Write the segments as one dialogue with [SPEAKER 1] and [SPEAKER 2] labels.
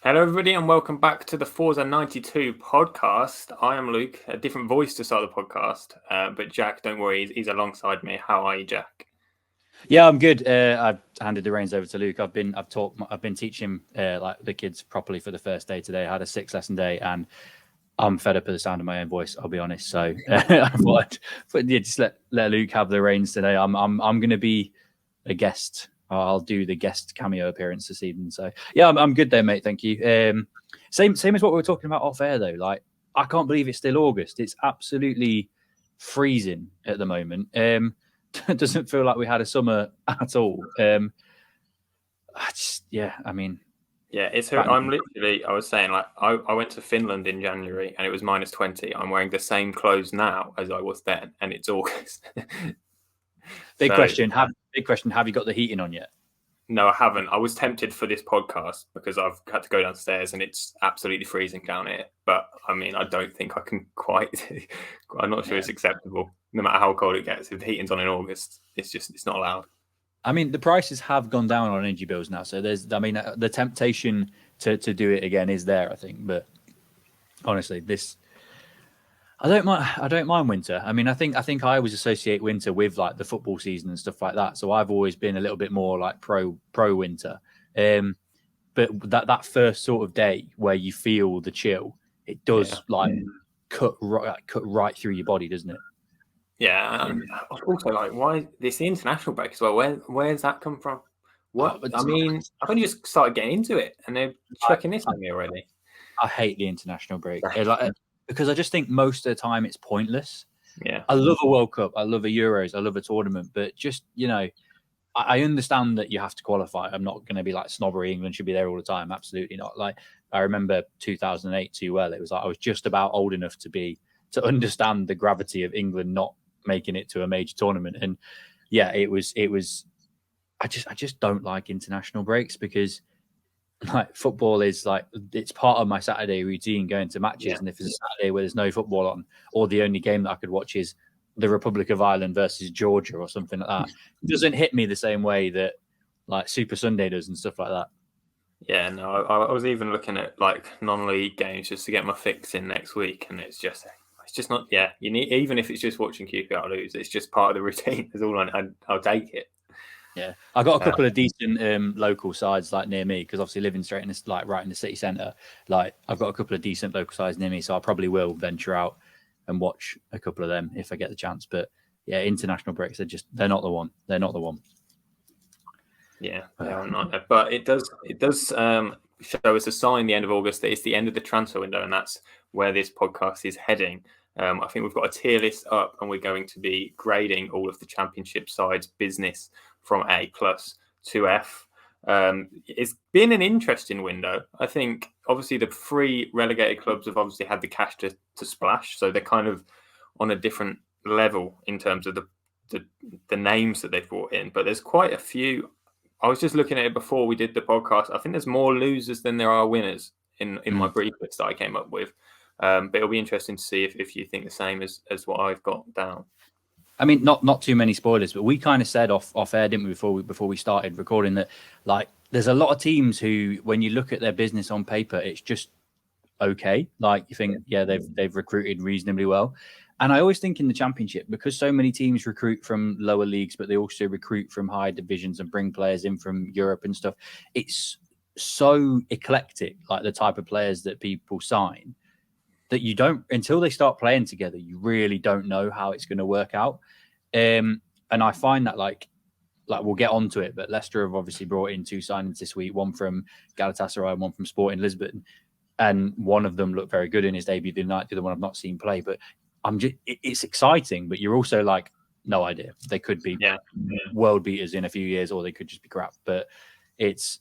[SPEAKER 1] Hello, everybody, and welcome back to the Forza 92 podcast. I am Luke, a different voice to start the podcast, but Jack, don't worry, he's alongside me. How are you, Jack?
[SPEAKER 2] Yeah, I'm good. I've handed the reins over to Luke. I've been teaching like the kids properly for the first day today. I had a 6-lesson day, and I'm fed up with the sound of my own voice. I'll be honest. So I thought, just let Luke have the reins today. I'm going to be a guest. I'll do the guest cameo appearance this evening. So yeah, I'm good there, mate. Thank you. Same as what we were talking about off air though. Like I can't believe it's still August. It's absolutely freezing at the moment. Doesn't feel like we had a summer at all.
[SPEAKER 1] Yeah, it's. I'm literally. I was saying, like, I went to Finland in January and it was -20. I'm wearing the same clothes now as I was then, and it's August.
[SPEAKER 2] Big question. Have you got the heating on yet?
[SPEAKER 1] No, I haven't. I was tempted for this podcast because I've had to go downstairs and it's absolutely freezing down here. But I mean, I don't think I can quite. I'm not sure it's acceptable. No matter how cold it gets, if the heating's on in August, it's not allowed.
[SPEAKER 2] I mean, the prices have gone down on energy bills now, so the temptation to do it again is there, I think. But honestly, I don't mind winter. I mean, I think I always associate winter with like the football season and stuff like that. So I've always been a little bit more like pro winter. But that first sort of day where you feel the chill, it does cut right through your body, doesn't it?
[SPEAKER 1] Yeah. Also, like, why this international break as well? Where's that come from? What I mean, I've only just started getting into it, and they're chucking this on me already.
[SPEAKER 2] I hate the international break because I just think most of the time it's pointless.
[SPEAKER 1] Yeah,
[SPEAKER 2] I love a World Cup, I love a Euros, I love a tournament, but just I understand that you have to qualify. I'm not going to be like snobbery. England should be there all the time. Absolutely not. Like I remember 2008 too well. It was like I was just about old enough to understand the gravity of England not making it to a major tournament. And yeah, it was. I just don't like international breaks because like football is like it's part of my Saturday routine going to matches. And if it's a Saturday where there's no football on, or the only game that I could watch is the Republic of Ireland versus Georgia or something like that, it doesn't hit me the same way that like Super Sunday does and stuff like that.
[SPEAKER 1] Yeah, no, I was even looking at like non-league games just to get my fix in next week, and it's just not. Yeah, you need, even if it's just watching QPR lose, it's just part of the routine. Is all I'll take it.
[SPEAKER 2] Yeah, I got a couple of decent local sides like near me because obviously living straight in this like right in the city centre. Like I've got a couple of decent local sides near me, so I probably will venture out and watch a couple of them if I get the chance. But yeah, international breaks they're not the one. They're not the one.
[SPEAKER 1] Yeah, they are not. But it does show us a sign the end of August that it's the end of the transfer window, and that's where this podcast is heading. I think we've got a tier list up, and we're going to be grading all of the Championship sides' business from A+ to F. It's been an interesting window. I think obviously the 3 relegated clubs have obviously had the cash to splash, so they're kind of on a different level in terms of the names that they've brought in. But there's quite a few. I was just looking at it before we did the podcast. I think there's more losers than there are winners in my brief list that I came up with. But it'll be interesting to see if you think the same as what I've got down.
[SPEAKER 2] I mean, not too many spoilers, but we kind of said off air, didn't we, before we started recording that like there's a lot of teams who, when you look at their business on paper, it's just okay. Like you think, yeah, they've recruited reasonably well. And I always think in the Championship, because so many teams recruit from lower leagues, but they also recruit from higher divisions and bring players in from Europe and stuff. It's so eclectic, like the type of players that people sign, that you don't, until they start playing together, you really don't know how it's going to work out. And I find that like we'll get onto it, but Leicester have obviously brought in 2 signings this week, one from Galatasaray and one from Sporting Lisbon. And one of them looked very good in his debut the night. The other one I've not seen play, but it's exciting. But you're also like, no idea. They could be world beaters in a few years, or they could just be crap. But there's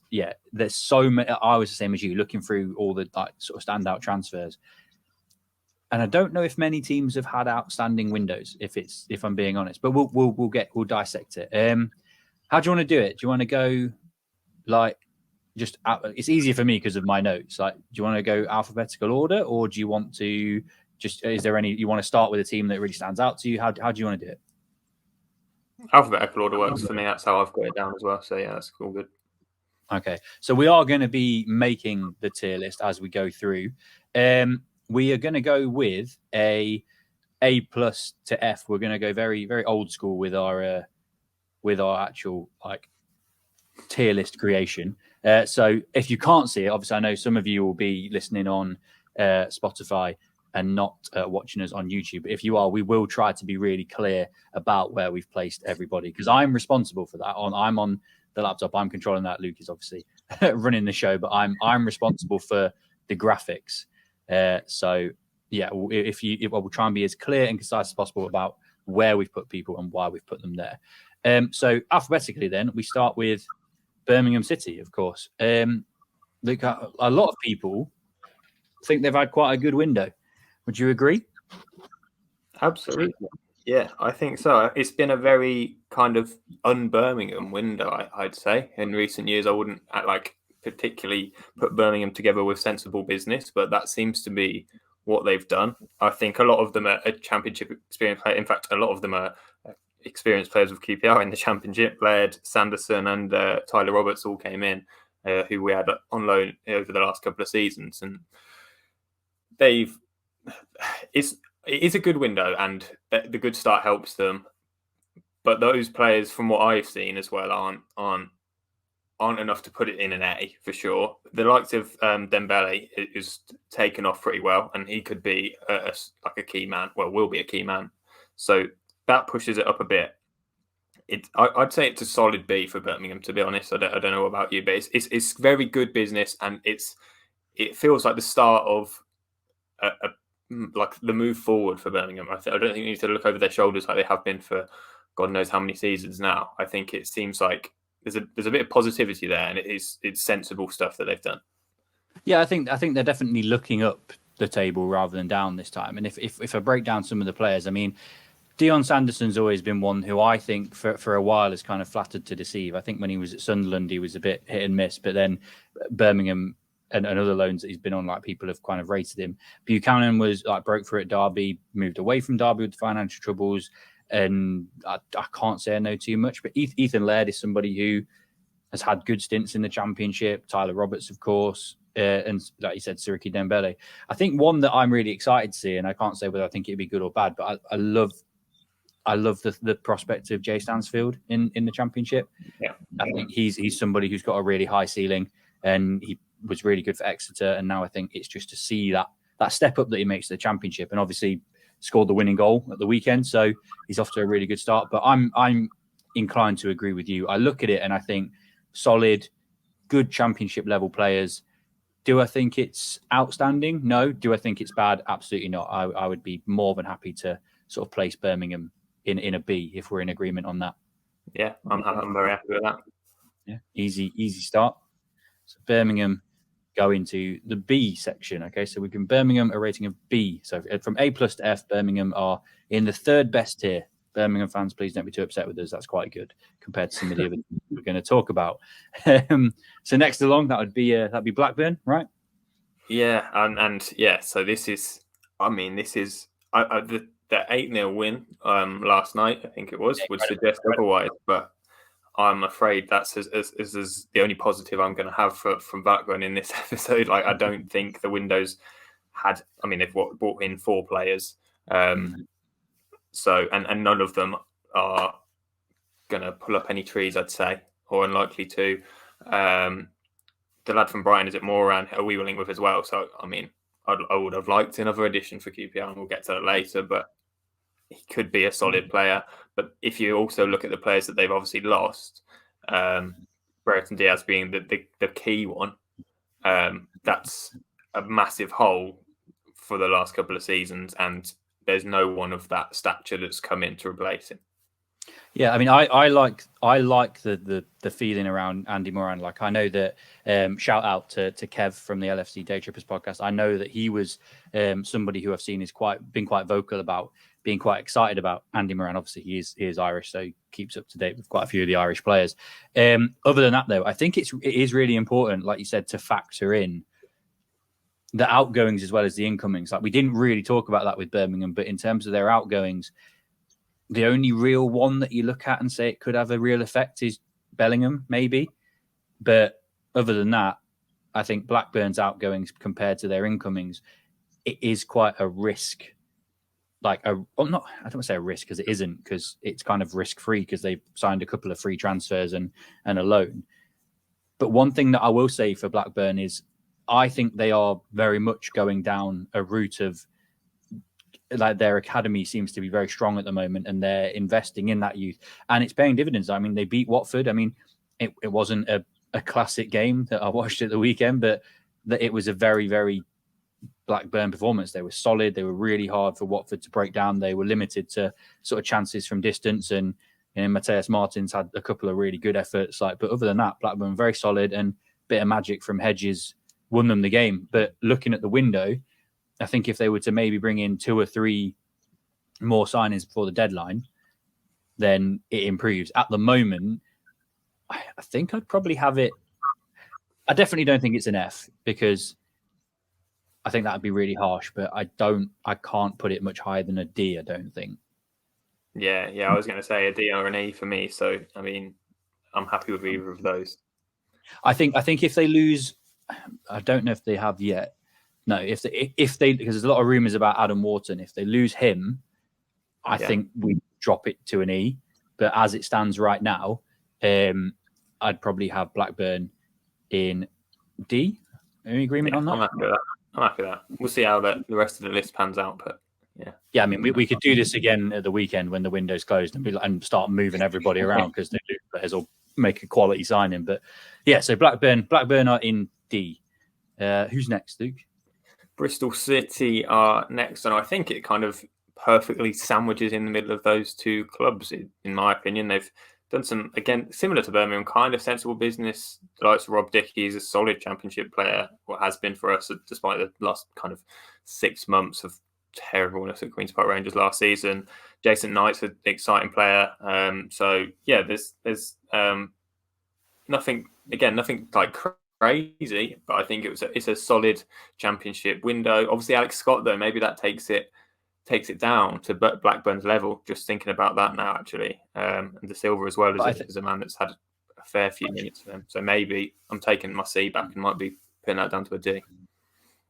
[SPEAKER 2] so many. I was the same as you, looking through all the like sort of standout transfers, and I don't know if many teams have had outstanding windows. If I'm being honest, but we'll dissect it. How do you want to do it? Do you want to go like? Just it's easier for me because of my notes. Like, do you want to go alphabetical order, or do you want to is there any you want to start with a team that really stands out to you? How do you want to do it?
[SPEAKER 1] Alphabetical order works for me. That's how I've got it down as well. So yeah, that's all good.
[SPEAKER 2] Okay, so we are going to be making the tier list as we go through. We are going to go with A plus to F. We're going to go very, very old school with our actual like tier list creation. So if you can't see it, obviously I know some of you will be listening on Spotify and not watching us on YouTube. But if you are, we will try to be really clear about where we've placed everybody, because I'm responsible for that. I'm on the laptop. I'm controlling that. Luke is obviously running the show, but I'm responsible for the graphics. So yeah, we'll try and be as clear and concise as possible about where we've put people and why we've put them there. So alphabetically, then we start with Birmingham City, of course. Look, a lot of people think they've had quite a good window. Would you agree?
[SPEAKER 1] Absolutely. Yeah, I think so. It's been a very kind of un-Birmingham window, I'd say. In recent years, I wouldn't particularly put Birmingham together with sensible business, but that seems to be what they've done. I think a lot of them are a championship experience player. In fact, a lot of them are experienced players with QPR in the championship. Laird, Sanderson and Tyler Roberts all came in, who we had on loan over the last couple of seasons. And it is a good window, and the good start helps them. But those players, from what I've seen as well, aren't enough to put it in an A for sure. The likes of Dembele is taken off pretty well, and he could be a key man. Well, will be a key man. So that pushes it up a bit. I'd say it's a solid B for Birmingham, to be honest. I don't know about you, but it's very good business, and it feels like the start of like the move forward for Birmingham. I don't think you need to look over their shoulders like they have been for God knows how many seasons now. I think it seems like there's a bit of positivity there, and it's sensible stuff that they've done.
[SPEAKER 2] Yeah, I think they're definitely looking up the table rather than down this time. And if I break down some of the players, I mean, Dion Sanderson's always been one who I think for a while has kind of flattered to deceive. I think when he was at Sunderland, he was a bit hit and miss, but then Birmingham and other loans that he's been on, like people have kind of rated him. Buchanan was like broke through at Derby, moved away from Derby with financial troubles, and I can't say I know too much. But Ethan Laird is somebody who has had good stints in the Championship. Tyler Roberts, of course, and like you said, Siriki Dembele. I think one that I'm really excited to see, and I can't say whether I think it'd be good or bad, but I love the prospect of Jay Stansfield in the Championship.
[SPEAKER 1] Yeah,
[SPEAKER 2] I think he's somebody who's got a really high ceiling, and he was really good for Exeter. And now I think it's just to see that step up that he makes to the Championship, and obviously scored the winning goal at the weekend, so he's off to a really good start. But I'm inclined to agree with you. I look at it and I think solid, good Championship level players. Do I think it's outstanding? No. Do I think it's bad? Absolutely not. I would be more than happy to sort of place Birmingham in a B if we're in agreement on that.
[SPEAKER 1] Yeah, I'm very happy with that.
[SPEAKER 2] Yeah, easy start. So Birmingham go into the B section. Okay, so we've given Birmingham a rating of B. So from A plus to F, Birmingham are in the third best tier. Birmingham fans, please don't be too upset with us. That's quite good compared to some of the other things we're going to talk about. So next along, that'd be Blackburn, right?
[SPEAKER 1] Yeah, and yeah. So this is the 8-0 win last night, I think it was, would suggest otherwise, but I'm afraid that's the only positive I'm going to have from Blackburn in this episode. Like, I don't think the windows had. I mean, they've brought in 4 players, so and none of them are going to pull up any trees, I'd say, or unlikely to. The lad from Brighton, is it Moran, are we linked with as well? So I mean, I would have liked another addition for QPR, and we'll get to that later, but he could be a solid player. But if you also look at the players that they've obviously lost, Brereton Diaz being the key one, that's a massive hole for the last couple of seasons, and there's no one of that stature that's come in to replace him.
[SPEAKER 2] Yeah, I mean, I like the feeling around Andy Moran. Like, I know that shout out to Kev from the LFC Day Trippers podcast. I know that he was somebody who I've seen is been quite vocal about being quite excited about Andy Moran. Obviously, he is Irish, so he keeps up to date with quite a few of the Irish players. Other than that, though, I think it is really important, like you said, to factor in the outgoings as well as the incomings. Like, we didn't really talk about that with Birmingham, but in terms of their outgoings, the only real one that you look at and say it could have a real effect is Bellingham, maybe. But other than that, I think Blackburn's outgoings compared to their incomings, it is quite a risk. I don't want to say a risk because it isn't, because it's kind of risk free because they've signed a couple of free transfers and a loan. But one thing that I will say for Blackburn is I think they are very much going down a route of, like, their academy seems to be very strong at the moment and they're investing in that youth and it's paying dividends. I mean, they beat Watford. I mean, it wasn't a classic game that I watched at the weekend, but it was a very, very Blackburn performance. They were solid. They were really hard for Watford to break down. They were limited to sort of chances from distance, and Mateus Martins had a couple of really good efforts. But other than that, Blackburn very solid, and a bit of magic from Hedges won them the game. But looking at the window, I think if they were to maybe bring in 2 or 3 more signings before the deadline, then it improves. At the moment, I think I'd probably have it. I definitely don't think it's an F, because I think that would be really harsh, but I can't put it much higher than a D, I don't think.
[SPEAKER 1] Yeah, I was going to say a D or an E for me. So, I mean, I'm happy with either of those.
[SPEAKER 2] I think if they lose, I don't know if they have yet. No, if they because there's a lot of rumours about Adam Wharton. If they lose him, I think we drop it to an E. But as it stands right now, I'd probably have Blackburn in D. Any agreement on that?
[SPEAKER 1] I'm happy with that. We'll see how the rest of the list pans out, but
[SPEAKER 2] yeah. I mean, we could do this again at the weekend when the window's closed and start moving everybody around because they do players or make a quality signing. But yeah, so Blackburn are in D. Who's next, Luke?
[SPEAKER 1] Bristol City are next, and I think it kind of perfectly sandwiches in the middle of those two clubs. In my opinion, they've done some, again, similar to Birmingham, kind of sensible business. The likes of Rob Dickie is a solid championship player, what has been for us, despite the last kind of 6 months of terribleness at Queen's Park Rangers last season. Jason Knight's an exciting player. So yeah, there's nothing like crazy, but I think it's a solid championship window. Obviously, Alex Scott, though, maybe that takes it down to Blackburn's level. Just thinking about that now, actually, and De Silva as well is a man that's had a fair few minutes for them. So maybe I'm taking my C back and might be putting that down to a D.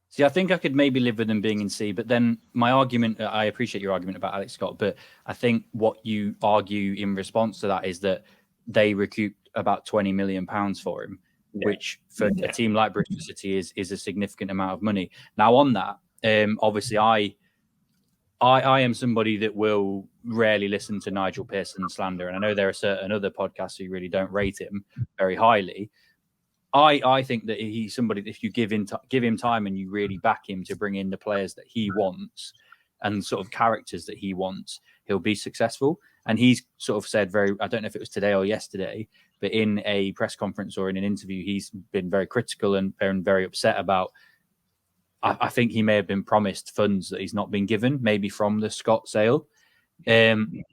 [SPEAKER 2] See, I think I could maybe live with them being in C, but then my argument, I appreciate your argument about Alex Scott, but I think what you argue in response to that is that they recouped about £20 million for him, which for a team like Bristol City is a significant amount of money. Now, on that, obviously, I am somebody that will rarely listen to Nigel Pearson slander, and I know there are certain other podcasts who really don't rate him very highly. I think that he's somebody that if you give him time and you really back him to bring in the players that he wants and sort of characters that he wants, he'll be successful. And he's sort of said I don't know if it was today or yesterday, but in a press conference or in an interview, he's been very critical and very upset about, I think he may have been promised funds that he's not been given, maybe from the Scott sale. And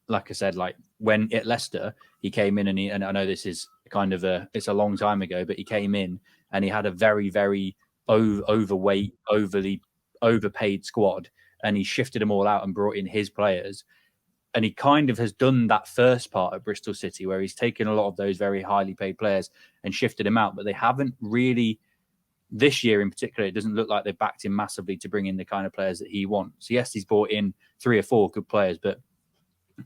[SPEAKER 2] like I said, like when at Leicester, he came in and I know this is kind of it's a long time ago, but he came in and he had a very, very overweight, overpaid squad, and he shifted them all out and brought in his players. And he kind of has done that first part at Bristol City where he's taken a lot of those very highly paid players and shifted them out, but they haven't really, this year in particular, it doesn't look like they've backed him massively to bring in the kind of players that he wants. Yes, he's brought in 3 or 4 good players, but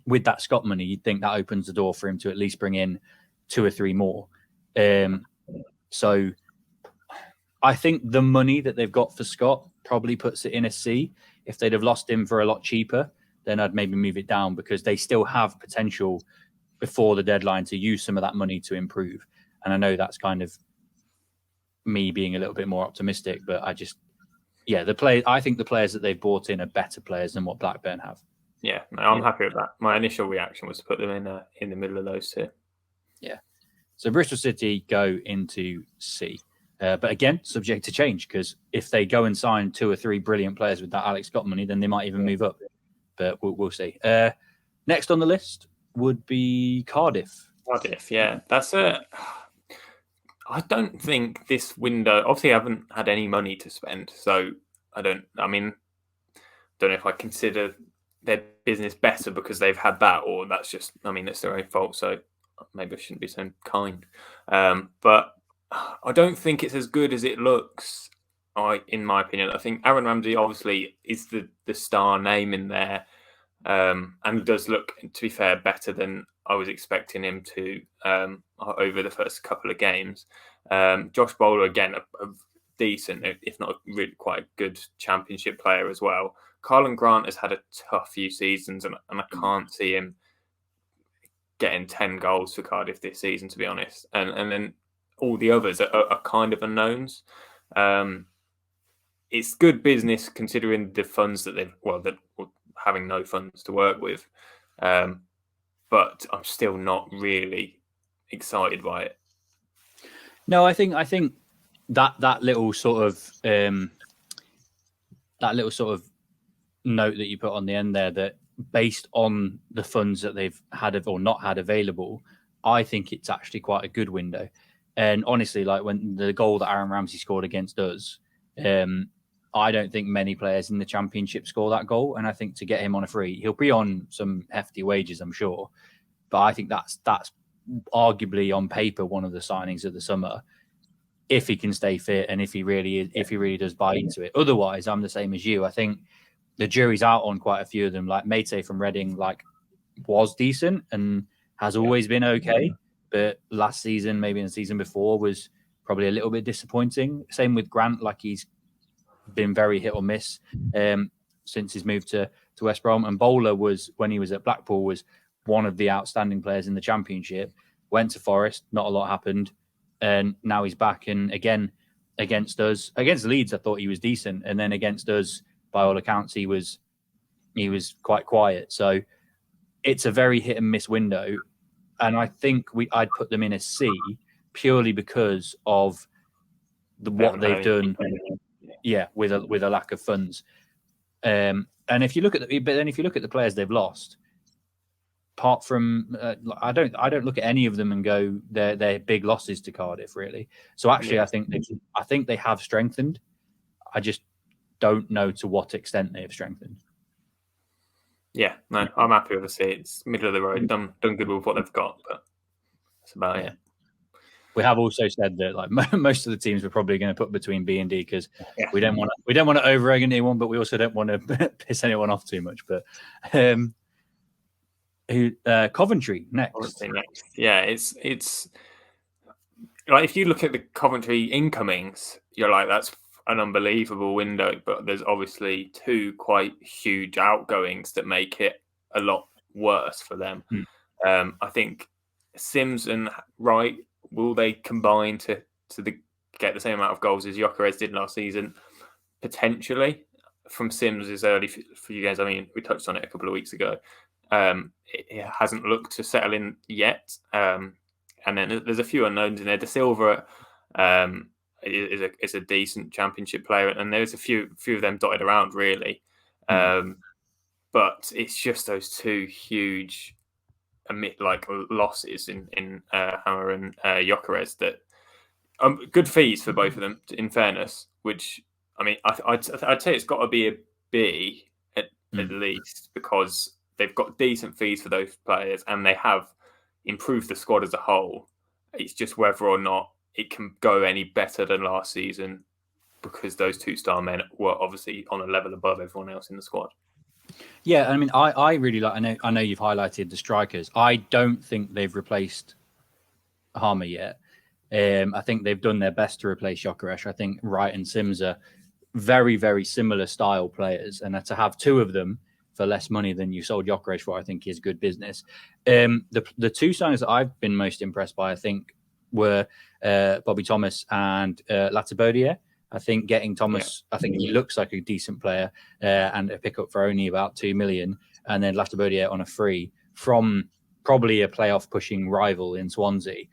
[SPEAKER 2] with that Scott money, you'd think that opens the door for him to at least bring in 2 or 3 more. So I think the money that they've got for Scott probably puts it in a C. If they'd have lost him for a lot cheaper, then I'd maybe move it down because they still have potential before the deadline to use some of that money to improve. And I know that's kind of me being a little bit more optimistic, but I think the players that they've brought in are better players than what Blackburn have.
[SPEAKER 1] Yeah, no, I'm happy with that. My initial reaction was to put them in the middle of those two.
[SPEAKER 2] Yeah. So Bristol City go into C. But again, subject to change, because if they go and sign 2 or 3 brilliant players with that Alex Scott money, then they might even move up. But we'll see. Next on the list would be Cardiff.
[SPEAKER 1] Cardiff, yeah. I don't think this window, obviously I haven't had any money to spend, so I don't know if I consider their business better because they've had that, or that's just, it's their own fault. So maybe I shouldn't be so kind. But I don't think it's as good as it looks. In my opinion, I think Aaron Ramsey obviously is the star name in there, and does look, to be fair, better than I was expecting him to over the first couple of games. Josh Bowler, again, a decent, if not really quite a good championship player as well. Karlan Grant has had a tough few seasons, and I can't see him getting 10 goals for Cardiff this season, to be honest. And then all the others are kind of unknowns. It's good business considering the funds that having no funds to work with. But I'm still not really excited by it.
[SPEAKER 2] No, I think that little sort of note that you put on the end there, that based on the funds that they've had or not had available, I think it's actually quite a good window. And honestly, like when the goal that Aaron Ramsey scored against us, I don't think many players in the Championship score that goal. And I think to get him on a free, he'll be on some hefty wages, I'm sure. But I think that's arguably on paper one of the signings of the summer, if he can stay fit and if he really does buy into it. Otherwise, I'm the same as you. I think the jury's out on quite a few of them. Like Mate from Reading, like was decent and has always been okay, but last season, maybe in the season before, was probably a little bit disappointing. Same with Grant, like he's been very hit or miss since his move to West Brom. And Bowler was, when he was at Blackpool, was one of the outstanding players in the Championship. Went to Forest, not a lot happened, and now he's back. And again, against Leeds, I thought he was decent, and then against us, by all accounts, he was quite quiet. So it's a very hit and miss window, and I think I'd put them in a C purely because of what they've done. Yeah, with a lack of funds. And if you look at the players they've lost, apart from I don't look at any of them and go they're big losses to Cardiff, really. So actually, I think they have strengthened. I just don't know to what extent they have strengthened.
[SPEAKER 1] Yeah, no, I'm happy with the C. It's middle of the road. Done good with what they've got, but that's about it.
[SPEAKER 2] We have also said that like most of the teams we're probably going to put between B and D because we don't want to over-egg anyone, but we also don't want to piss anyone off too much. But Coventry next.
[SPEAKER 1] Yeah, it's like if you look at the Coventry incomings, you're like, that's an unbelievable window, but there's obviously two quite huge outgoings that make it a lot worse for them. I think Sims and Wright, will they combine to get the same amount of goals as Gyökeres did last season? Potentially. From Sims' early few games, I mean, we touched on it a couple of weeks ago. It hasn't looked to settle in yet. And then there's a few unknowns in there. De Silva is a decent Championship player, and there's a few of them dotted around, really. But it's just those two huge losses in Hammer and Gyökeres that good fees for both of them, in fairness, which I mean I'd say it's got to be a B at least, because they've got decent fees for those players and they have improved the squad as a whole. It's just whether or not it can go any better than last season, because those two star men were obviously on a level above everyone else in the squad.
[SPEAKER 2] Yeah, I mean, I really like. I know you've highlighted the strikers. I don't think they've replaced Harmer yet. I think they've done their best to replace Gyökeres. I think Wright and Sims are very, very similar style players, and to have two of them for less money than you sold Gyökeres for, I think is good business. The two signings that I've been most impressed by, I think, were Bobby Thomas and Latibeaudiere. I think getting Thomas, I think he looks like a decent player, and a pickup for only about 2 million, and then Latibeaudiere on a free from probably a playoff pushing rival in Swansea,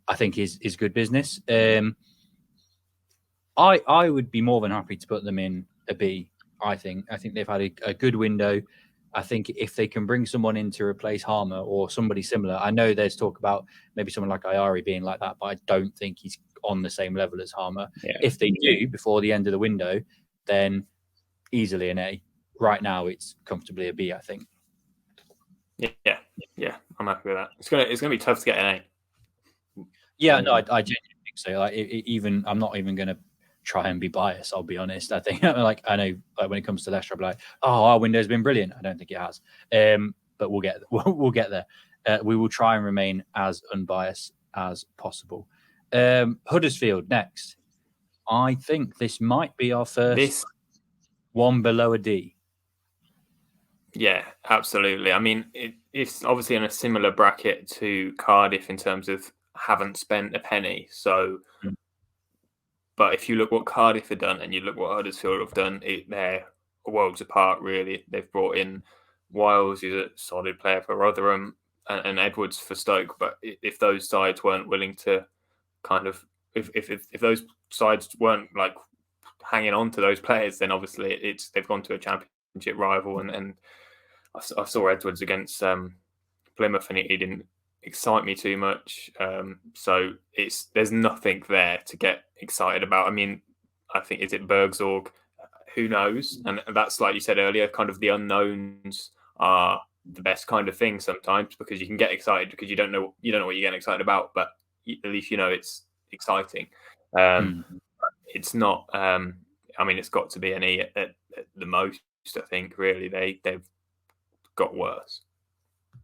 [SPEAKER 2] I think is good business. I would be more than happy to put them in a B. I think they've had a good window. I think if they can bring someone in to replace Harmer or somebody similar, I know there's talk about maybe someone like Ayari being like that, but I don't think he's on the same level as Harmer. Yeah. If they do before the end of the window, then easily an A. Right now, it's comfortably a B, I think.
[SPEAKER 1] Yeah. I'm happy with that. It's gonna be tough to get an A.
[SPEAKER 2] Yeah, no, I genuinely think so. Like, even I'm not even going to try and be biased. I'll be honest. I think like I know like when it comes to Leicester, I'll be like, oh, our window's been brilliant. I don't think it has, but we'll get there. We will try and remain as unbiased as possible. Huddersfield next. I think this might be our first one below a D.
[SPEAKER 1] Yeah, absolutely. I mean, it's obviously in a similar bracket to Cardiff in terms of haven't spent a penny. So, but if you look what Cardiff have done and you look what Huddersfield have done, they're worlds apart, really. They've brought in Wiles, who's a solid player for Rotherham, and Edwards for Stoke. But if those sides weren't willing to kind of, if those sides weren't like hanging on to those players, then obviously they've gone to a championship rival. And I saw Edwards against Plymouth, and he didn't excite me too much. So there's nothing there to get excited about. I mean, I think, is it Bergsorg? Who knows? And that's, like you said earlier, kind of the unknowns are the best kind of thing sometimes, because you can get excited because you don't know what you're getting excited about, but at least you know it's exciting. It's not. I mean, it's got to be an E at the most. I think really they've got worse.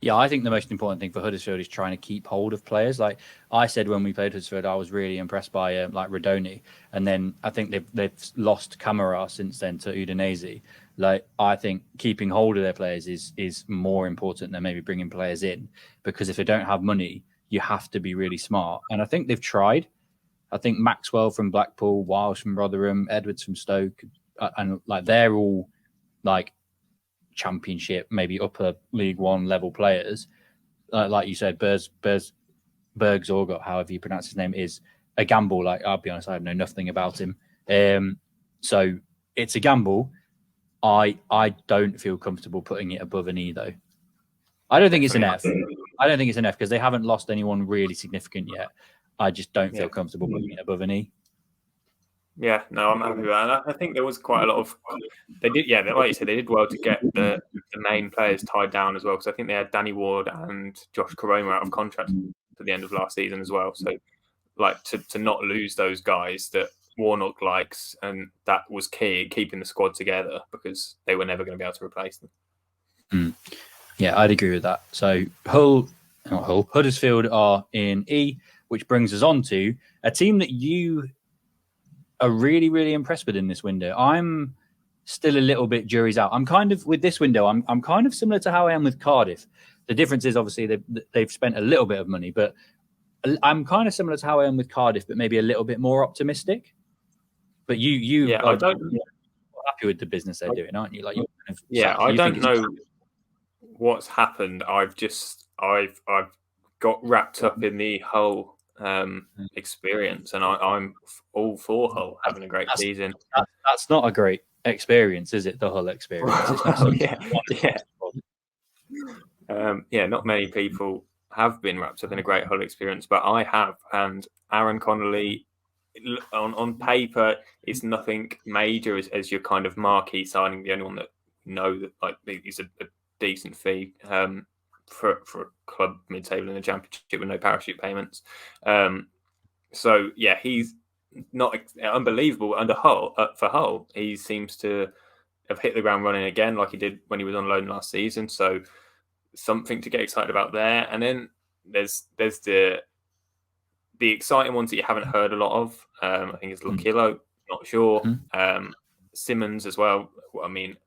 [SPEAKER 2] Yeah, I think the most important thing for Huddersfield is trying to keep hold of players. Like I said when we played Huddersfield, I was really impressed by like Radoni, and then I think they've lost Camara since then to Udinese. Like I think keeping hold of their players is more important than maybe bringing players in, because if they don't have money, you have to be really smart. And I think they've tried. I think Maxwell from Blackpool, Wiles from Rotherham, Edwards from Stoke, and like they're all like Championship, maybe upper League One level players. Like you said, Bergsorg, however you pronounce his name, is a gamble. Like, I'll be honest, I know nothing about him. So it's a gamble. I don't feel comfortable putting it above an E, though. I don't think it's an F. I don't think it's an F because they haven't lost anyone really significant yet. I just don't feel comfortable putting it above an E.
[SPEAKER 1] Yeah, no, I'm happy with that. And I think there was quite a lot of they did. Yeah, like you said, they did well to get the main players tied down as well. Because I think they had Danny Ward and Josh Koroma out of contract at the end of last season as well. So, like to not lose those guys that Warnock likes, and that was key keeping the squad together, because they were never going to be able to replace them.
[SPEAKER 2] Yeah, I'd agree with that. So Huddersfield are in E, which brings us on to a team that you are really, really impressed with in this window. I'm still a little bit jury's out. I'm kind of with this window. I'm kind of similar to how I am with Cardiff. The difference is obviously they've spent a little bit of money, but I'm kind of similar to how I am with Cardiff, but maybe a little bit more optimistic. But you are happy with the business they're doing, aren't you? Like
[SPEAKER 1] I don't know what's happened. I've got wrapped up in the whole experience, and I'm all for Hull having a great season.
[SPEAKER 2] That's not a great experience, is it? The Hull experience.
[SPEAKER 1] Not many people have been wrapped up in a great Hull experience, but I have. And Aaron Connolly, on paper, is nothing major as your kind of marquee signing. The only one that know that like he's a decent fee for a club mid-table in the Championship with no parachute payments. So yeah, he's not unbelievable under Hull. For Hull, he seems to have hit the ground running again, like he did when he was on loan last season. So something to get excited about there. And then there's the exciting ones that you haven't heard a lot of. I think it's Lokilo, not sure. Simmons as well. I mean,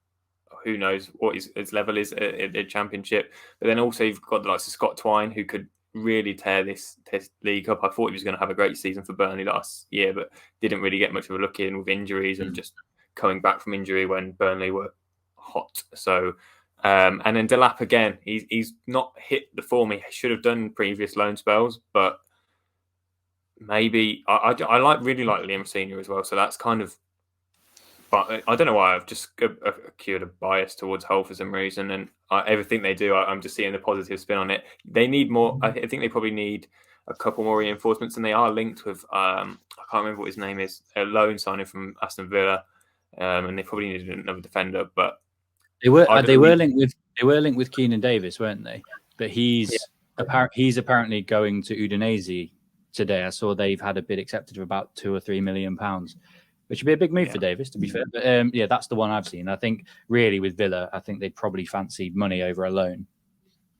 [SPEAKER 1] who knows what his level is at the Championship. But then also you've got the likes of Scott Twine, who could really tear this league up. I thought he was going to have a great season for Burnley last year, but didn't really get much of a look in with injuries and just coming back from injury when Burnley were hot. So, and then Delap again, he's not hit the form he should have done in previous loan spells, but maybe I really like Liam Senior as well. So that's kind of, but I don't know why I've just accrued a bias towards Hull for some reason, and everything they do, I'm just seeing the positive spin on it. They need more. I think they probably need a couple more reinforcements, and they are linked with I can't remember what his name is, a loan signing from Aston Villa, and they probably needed another defender. But
[SPEAKER 2] they were linked with Keenan Davis, weren't they? But he's He's apparently going to Udinese today. I saw they've had a bid accepted of about £2 or £3 million, which would be a big move for Davis, to be fair. But that's the one I've seen. I think really with Villa, I think they probably fancied money over a loan.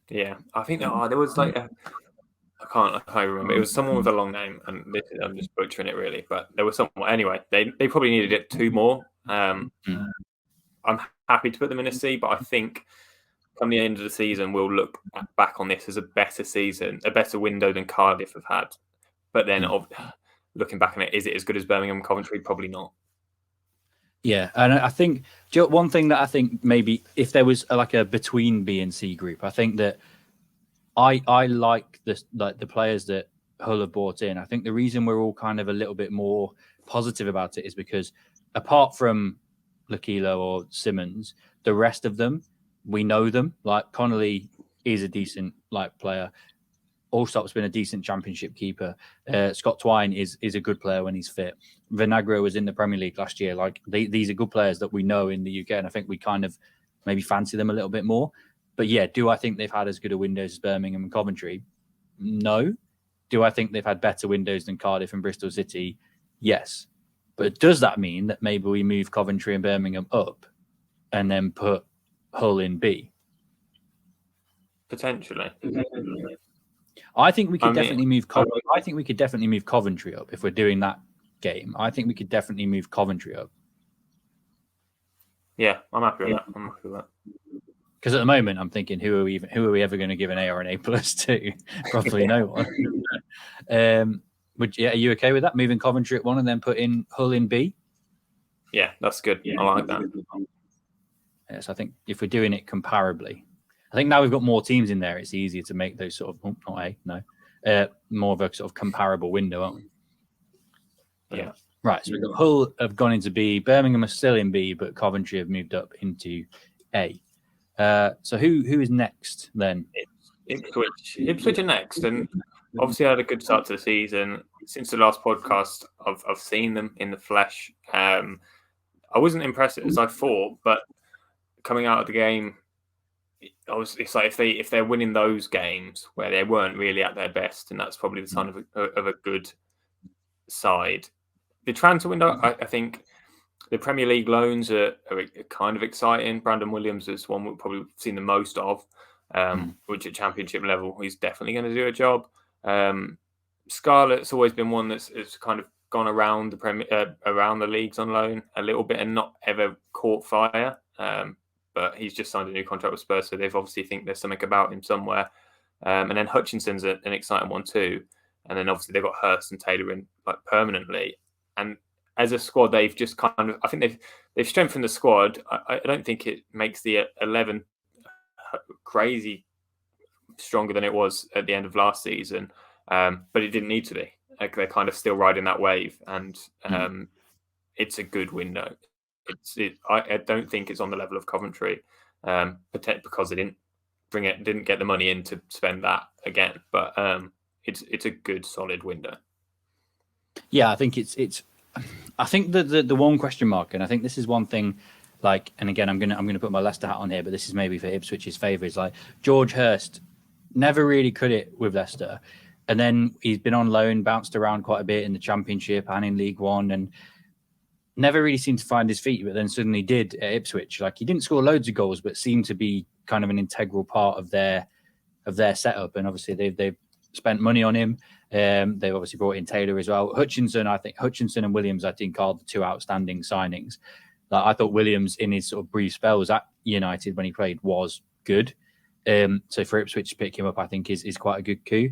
[SPEAKER 1] Yeah, I think there was like I can't remember. It was someone with a long name, and I'm just butchering it really. But there was someone anyway. They probably needed it 2 more. I'm happy to put them in a C, but I think come the end of the season, we'll look back on this as a better season, a better window than Cardiff have had. But then, looking back on it, is it as good as Birmingham, Coventry? Probably not.
[SPEAKER 2] Yeah, and I think one thing that I think maybe if there was like a between B and C group, I think that I like the players that Hull have brought in. I think the reason we're all kind of a little bit more positive about it is because apart from Lakilo or Simmons, the rest of them, we know them. Like Connolly is a decent player. Allsop's been a decent championship keeper. Scott Twine is a good player when he's fit. Vinagre was in the Premier League last year. Like these are good players that we know in the UK, and I think we kind of maybe fancy them a little bit more. But yeah, do I think they've had as good a windows as Birmingham and Coventry? No. Do I think they've had better windows than Cardiff and Bristol City? Yes. But does that mean that maybe we move Coventry and Birmingham up and then put Hull in B?
[SPEAKER 1] Potentially.
[SPEAKER 2] I think we could definitely move. I think we could definitely move Coventry up if we're doing that game. I think we could definitely move Coventry up.
[SPEAKER 1] Yeah, I'm happy with that.
[SPEAKER 2] Because at the moment, I'm thinking, who are we ever going to give an A or an A plus to? Probably no one. Are you okay with that? Moving Coventry at 1 and then put in Hull in B?
[SPEAKER 1] Yeah, that's good. I like that.
[SPEAKER 2] Yes, I think if we're doing it comparably, I think now we've got more teams in there, it's easier to make those sort of more of a sort of comparable window, aren't we?
[SPEAKER 1] Yeah.
[SPEAKER 2] Right. So we've got Hull have gone into B, Birmingham are still in B, but Coventry have moved up into A. So who is next then?
[SPEAKER 1] Ipswich are next, and obviously had a good start to the season. Since the last podcast, I've seen them in the flesh. I wasn't impressed as I thought, but coming out of the game, it's like if they're winning those games where they weren't really at their best, and that's probably the sign of a good side. The transfer window, I think the Premier League loans are kind of exciting. Brandon Williams is one we've probably seen the most of, which at championship level, he's definitely going to do a job. Scarlett's always been one that's kind of gone around around the leagues on loan a little bit and not ever caught fire. But he's just signed a new contract with Spurs, so they've obviously think there's something about him somewhere. And then Hutchinson's an exciting one too. And then obviously they've got Hurst and Taylor in permanently. And as a squad, they've just I think they've strengthened the squad. I don't think it makes the 11 crazy stronger than it was at the end of last season, but it didn't need to be. They're kind of still riding that wave, and it's a good window. I don't think it's on the level of Coventry, because they didn't get the money in to spend that again. But it's a good solid window.
[SPEAKER 2] Yeah, I think it's. I think the one question mark, and I think this is one thing. And again, I'm gonna put my Leicester hat on here, but this is maybe for Ipswich's favour. Is George Hurst never really cut it with Leicester, and then he's been on loan, bounced around quite a bit in the Championship and in League One, and never really seemed to find his feet, but then suddenly did at Ipswich. He didn't score loads of goals, but seemed to be kind of an integral part of their setup. And obviously they've spent money on him. They've obviously brought in Taylor as well. Hutchinson and Williams, I think, are the two outstanding signings. I thought Williams in his sort of brief spells at United when he played was good. So for Ipswich to pick him up, I think is quite a good coup.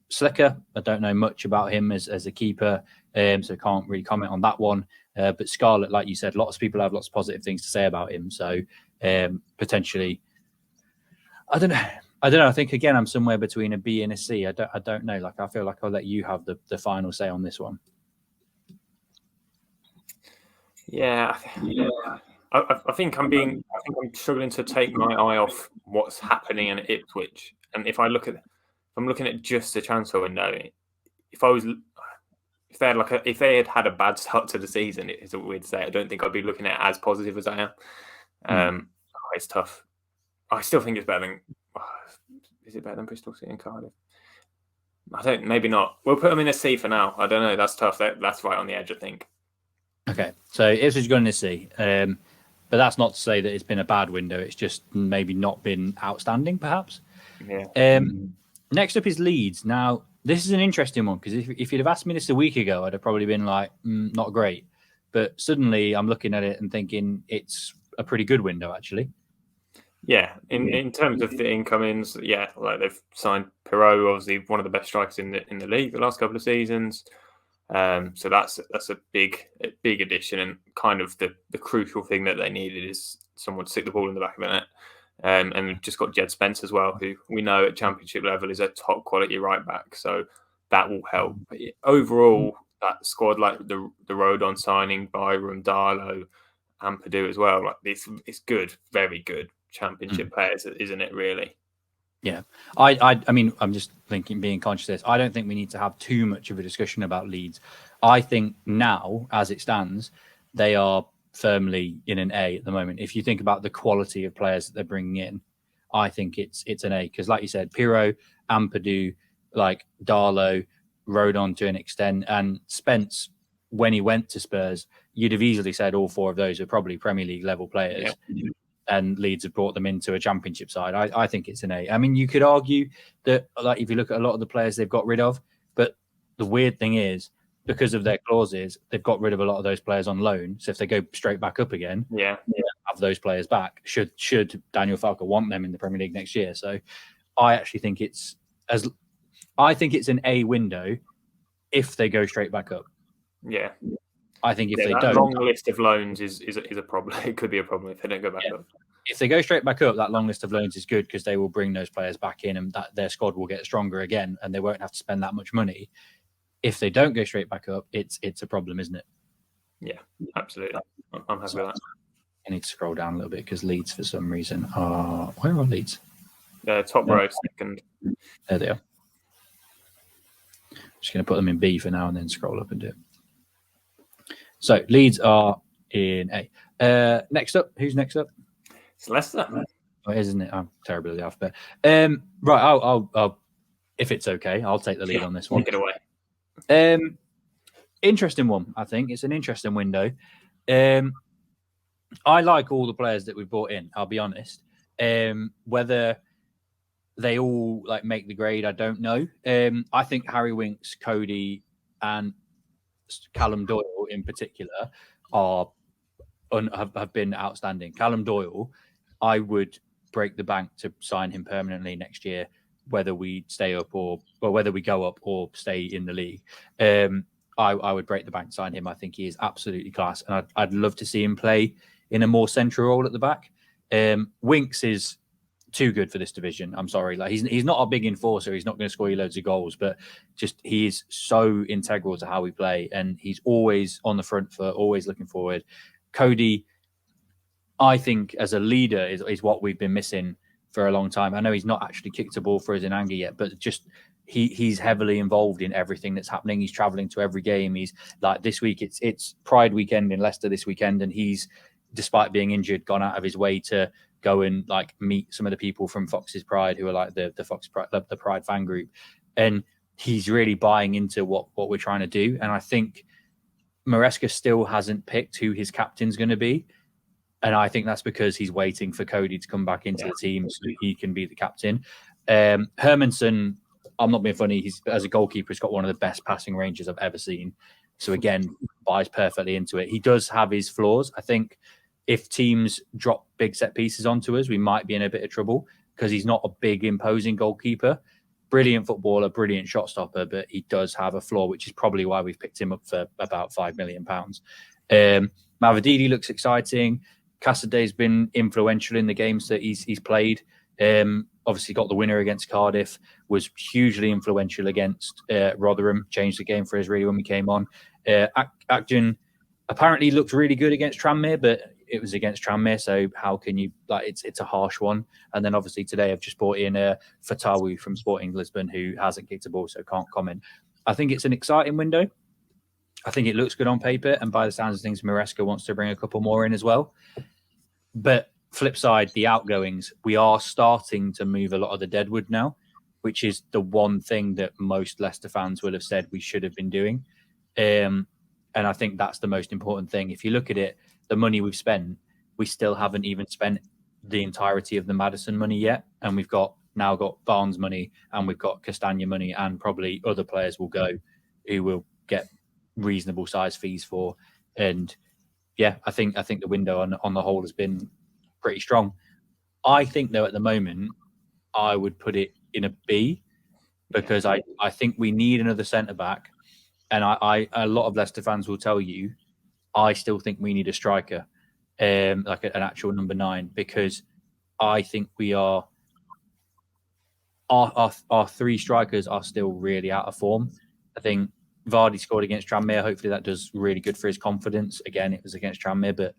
[SPEAKER 2] Slicker, I don't know much about him as a keeper, so can't really comment on that one. But Scarlett, like you said, lots of people have lots of positive things to say about him. So potentially, I don't know. I think again, I'm somewhere between a B and a C. I don't know. I feel like I'll let you have the final say on this one.
[SPEAKER 1] Yeah. I think I'm struggling to take my eye off what's happening in Ipswich. And if I'm looking at just the transfer window, if they had a bad start to the season, it's weird to say. I don't think I'd be looking at it as positive as I am. It's tough. I still think it's better than Is it better than Bristol City and Cardiff? I don't. Maybe not. We'll put them in a C for now. I don't know. That's tough. That's right on the edge, I think.
[SPEAKER 2] Okay, so Ipswich going to C, but that's not to say that it's been a bad window. It's just maybe not been outstanding, perhaps.
[SPEAKER 1] Yeah.
[SPEAKER 2] Next up is Leeds. Now, this is an interesting one because if you'd have asked me this a week ago, I'd have probably been like, not great. But suddenly I'm looking at it and thinking it's a pretty good window, actually.
[SPEAKER 1] Yeah, in terms of the incomings, yeah, like they've signed Pirot, obviously one of the best strikers in the league the last couple of seasons. So that's a big addition, and kind of the crucial thing that they needed is someone to stick the ball in the back of the net. And we've just got Jed Spence as well, who we know at championship level is a top quality right back. So that will help. But overall, that squad, like the Rodon signing, Byram, Darlow, and Purdue as well, like it's good, very good championship players, isn't it? Really.
[SPEAKER 2] Yeah, I mean, I'm just thinking, being conscious of this. I don't think we need to have too much of a discussion about Leeds. I think now, as it stands, they are firmly in an A at the moment. If you think about the quality of players that they're bringing in, I think it's an A because, like you said, Pirot, Ampadu, like Darlow, Rodon to an extent, and Spence. When he went to Spurs, you'd have easily said all four of those are probably Premier League level players. Yeah. And Leeds have brought them into a championship side. I think it's an A. I mean, you could argue that, like, if you look at a lot of the players they've got rid of, but the weird thing is, because of their clauses, they've got rid of a lot of those players on loan. So if they go straight back up again, have those players back. Should Daniel Farke want them in the Premier League next year? So I actually think it's an A window if they go straight back up.
[SPEAKER 1] Yeah.
[SPEAKER 2] I think if they
[SPEAKER 1] that
[SPEAKER 2] don't,
[SPEAKER 1] long list of loans is a problem. It could be a problem if they don't go back up.
[SPEAKER 2] If they go straight back up, that long list of loans is good because they will bring those players back in, and that their squad will get stronger again, and they won't have to spend that much money. If they don't go straight back up, it's a problem, isn't it?
[SPEAKER 1] Yeah, absolutely. I'm happy with that.
[SPEAKER 2] I need to scroll down a little bit because Leeds, for some reason, where are Leeds?
[SPEAKER 1] Top row, second.
[SPEAKER 2] There they are. Just going to put them in B for now and then scroll up and do it. So Leeds are in A. Next up, who's next up?
[SPEAKER 1] It's Leicester.
[SPEAKER 2] Oh, isn't it? I'm terrible at the alphabet. Right, I'll if it's okay, I'll take the lead on this one.
[SPEAKER 1] Take it away.
[SPEAKER 2] Interesting one, I think. It's an interesting window. I like all the players that we've brought in, I'll be honest. Whether they all like make the grade, I don't know. I think Harry Winks, Cody, and Callum Doyle in particular have been outstanding. Callum Doyle, I would break the bank to sign him permanently next year, whether we stay up or whether we go up or stay in the league. I would break the bank to sign him. I think he is absolutely class, and I'd love to see him play in a more central role at the back. Winks is too good for this division. I'm sorry, like he's not a big enforcer. He's not going to score you loads of goals, but just he is so integral to how we play, and he's always on the front foot, always looking forward. Cody, I think as a leader is what we've been missing for a long time. I know he's not actually kicked a ball for us in anger yet, but just he's heavily involved in everything that's happening. He's traveling to every game. He's like this week. It's Pride weekend in Leicester this weekend, and he's, despite being injured, gone out of his way to go and like meet some of the people from Fox's Pride who are like the Fox Pride, the Pride fan group, and he's really buying into what we're trying to do. And I think Maresca still hasn't picked who his captain's going to be, and I think that's because he's waiting for Cody to come back into the team so he can be the captain. Hermansen, I'm not being funny. He's, as a goalkeeper, he's got one of the best passing ranges I've ever seen. So again, buys perfectly into it. He does have his flaws. I think if teams drop big set pieces onto us, we might be in a bit of trouble because he's not a big, imposing goalkeeper. Brilliant footballer, brilliant shot stopper, but he does have a flaw, which is probably why we've picked him up for about £5 million. Mavididi looks exciting. Casadei's been influential in the games that he's played. Obviously got the winner against Cardiff, was hugely influential against Rotherham, changed the game for us really when we came on. Akjun apparently looked really good against Tranmere, but it was against Tranmere, so how can you, like, it's a harsh one. And then obviously today I've just brought in Fatawu from Sporting Lisbon, who hasn't kicked a ball, so can't comment. I think it's an exciting window. I think it looks good on paper, and by the sounds of things, Maresca wants to bring a couple more in as well. But flip side, the outgoings, we are starting to move a lot of the deadwood now, which is the one thing that most Leicester fans will have said we should have been doing. And I think that's the most important thing. If you look at it, the money we've spent, we still haven't even spent the entirety of the Maddison money yet. And we've now got Barnes money, and we've got Castagna money, and probably other players will go who will get reasonable size fees for. And yeah, I think the window on the whole has been pretty strong. I think though at the moment I would put it in a B, because I think we need another centre back, and I a lot of Leicester fans will tell you I still think we need a striker, like an actual number 9, because I think we are our 3 strikers are still really out of form. I think Vardy scored against Tranmere. Hopefully that does really good for his confidence. Again, it was against Tranmere, but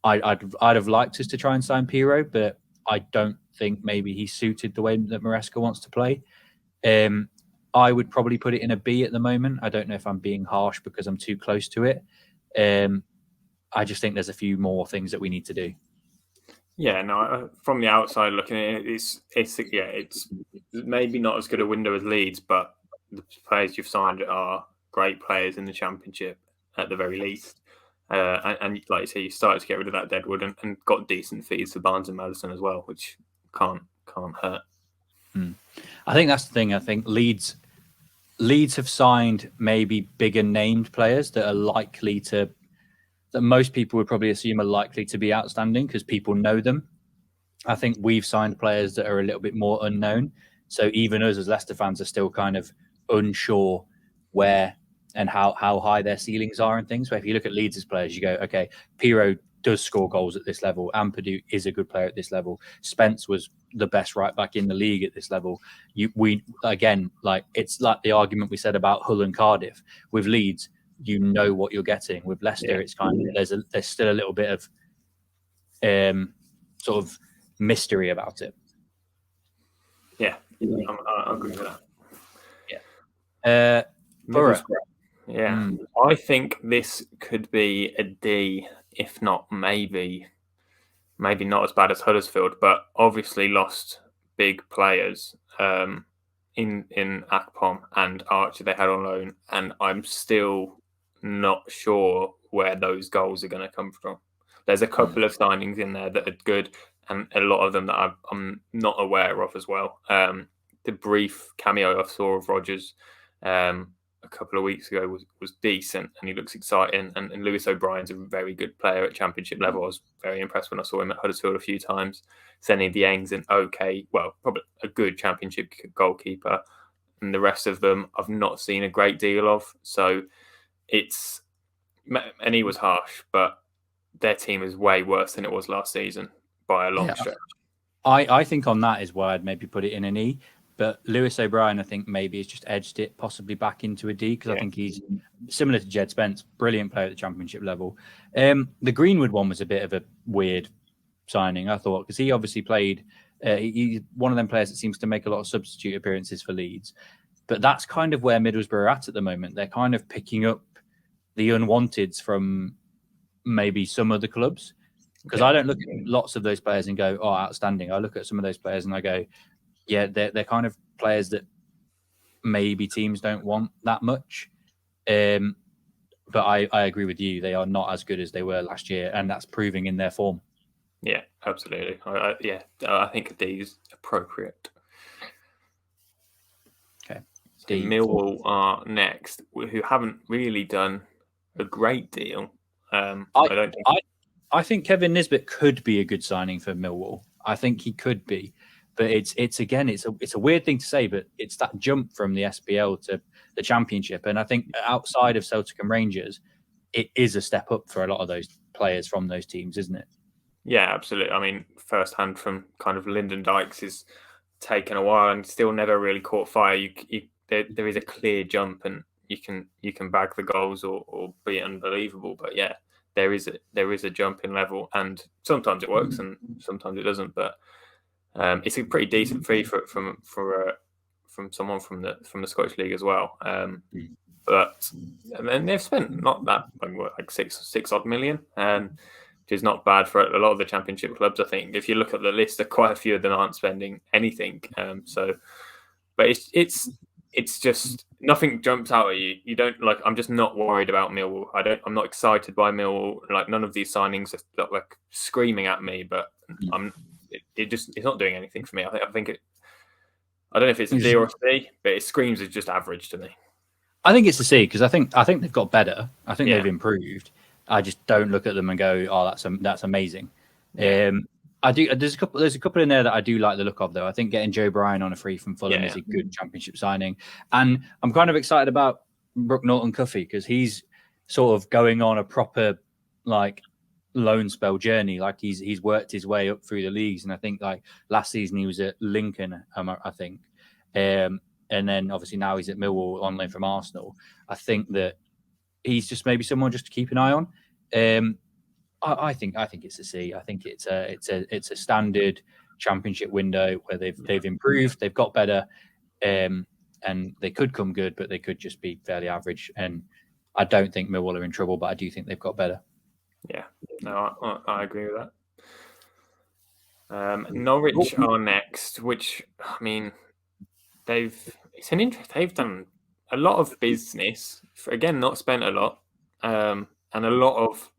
[SPEAKER 2] I'd have liked us to try and sign Pirro, but I don't think maybe he's suited the way that Maresca wants to play. I would probably put it in a B at the moment. I don't know if I'm being harsh because I'm too close to it. I just think there's a few more things that we need to do.
[SPEAKER 1] Yeah, no. From the outside looking at it, it's maybe not as good a window as Leeds, but the players you've signed are great players in the Championship at the very least. And like you say, you started to get rid of that deadwood and got decent fees for Barnes and Maddison as well, which can't hurt.
[SPEAKER 2] I think that's the thing. I think Leeds have signed maybe bigger named players that are likely to, that most people would probably assume are likely to be outstanding because people know them. I think we've signed players that are a little bit more unknown. So even us as Leicester fans are still kind of unsure where and how high their ceilings are and things. But if you look at Leeds' players, you go, okay, Pirro does score goals at this level. Ampadu is a good player at this level. Spence was the best right back in the league at this level. It's like the argument we said about Hull and Cardiff. With Leeds, you know what you're getting. With Leicester, it's kind of there's still a little bit of sort of mystery about it.
[SPEAKER 1] Yeah, I agree with that.
[SPEAKER 2] Yeah. Borough.
[SPEAKER 1] Yeah, I think this could be a D, if not maybe not as bad as Huddersfield, but obviously lost big players in Akpom and Archer they had on loan, and I'm still not sure where those goals are going to come from. There's a couple of signings in there that are good, and a lot of them that I'm not aware of as well. The brief cameo I saw of Rodgers a couple of weeks ago was decent, and he looks exciting. And Lewis O'Brien's a very good player at Championship level. I was very impressed when I saw him at Huddersfield a few times. Sending Dieng's probably a good Championship goalkeeper, and the rest of them I've not seen a great deal of. So and he was harsh, but their team is way worse than it was last season by a long stretch.
[SPEAKER 2] I think on that is why I'd maybe put it in an E. But Lewis O'Brien, I think maybe has just edged it possibly back into a D, because I think he's similar to Jed Spence, brilliant player at the Championship level. The Greenwood one was a bit of a weird signing, I thought, because he obviously played. He's one of them players that seems to make a lot of substitute appearances for Leeds. But that's kind of where Middlesbrough are at the moment. They're kind of picking up the unwanteds from maybe some other clubs. Because I don't look at lots of those players and go, oh, outstanding. I look at some of those players and I go, yeah, they're kind of players that maybe teams don't want that much. But I agree with you. They are not as good as they were last year, and that's proving in their form.
[SPEAKER 1] Yeah, absolutely. I think a D is appropriate.
[SPEAKER 2] Okay.
[SPEAKER 1] So Millwall are next, who haven't really done a great deal.
[SPEAKER 2] I think Kevin Nisbet could be a good signing for Millwall. I think he could be. But it's a weird thing to say, but it's that jump from the SPL to the Championship. And I think outside of Celtic and Rangers, it is a step up for a lot of those players from those teams, isn't it?
[SPEAKER 1] Yeah, absolutely. I mean, first hand from kind of Lyndon Dykes is taken a while and still never really caught fire. There is a clear jump, and you can bag the goals or be unbelievable. But yeah, there is a jump in level, and sometimes it works and sometimes it doesn't. But it's a pretty decent fee from someone from the Scottish League as well. But and they've spent not that like $6 odd million. is not bad for a lot of the Championship clubs. I think if you look at the list, quite a few of them aren't spending anything. But it's just nothing jumps out at you. You don't like. I'm just not worried about Millwall. I'm not excited by Millwall. Like none of these signings are like screaming at me. But it's not doing anything for me. I think it. I don't know if it's a D or a C, but it screams as just average to me.
[SPEAKER 2] I think it's a C because I think they've got better. I think they've improved. I just don't look at them and go, "Oh, that's amazing." Yeah. I do. There's a couple in there that I do like the look of, though. I think getting Joe Bryan on a free from Fulham is a good Championship signing, and I'm kind of excited about Brooke Norton-Cuffy because he's sort of going on a proper like loan spell journey. Like he's worked his way up through the leagues, and I think like last season he was at Lincoln, I think, and then obviously now he's at Millwall on loan from Arsenal. I think that he's just maybe someone just to keep an eye on. I think it's a C. I think it's a standard Championship window where they've improved, they've got better, and they could come good, but they could just be fairly average. And I don't think Millwall are in trouble, but I do think they've got better.
[SPEAKER 1] Yeah, no, I agree with that. Norwich are next, which I mean, they've done a lot of business. Again, not spent a lot, and a lot of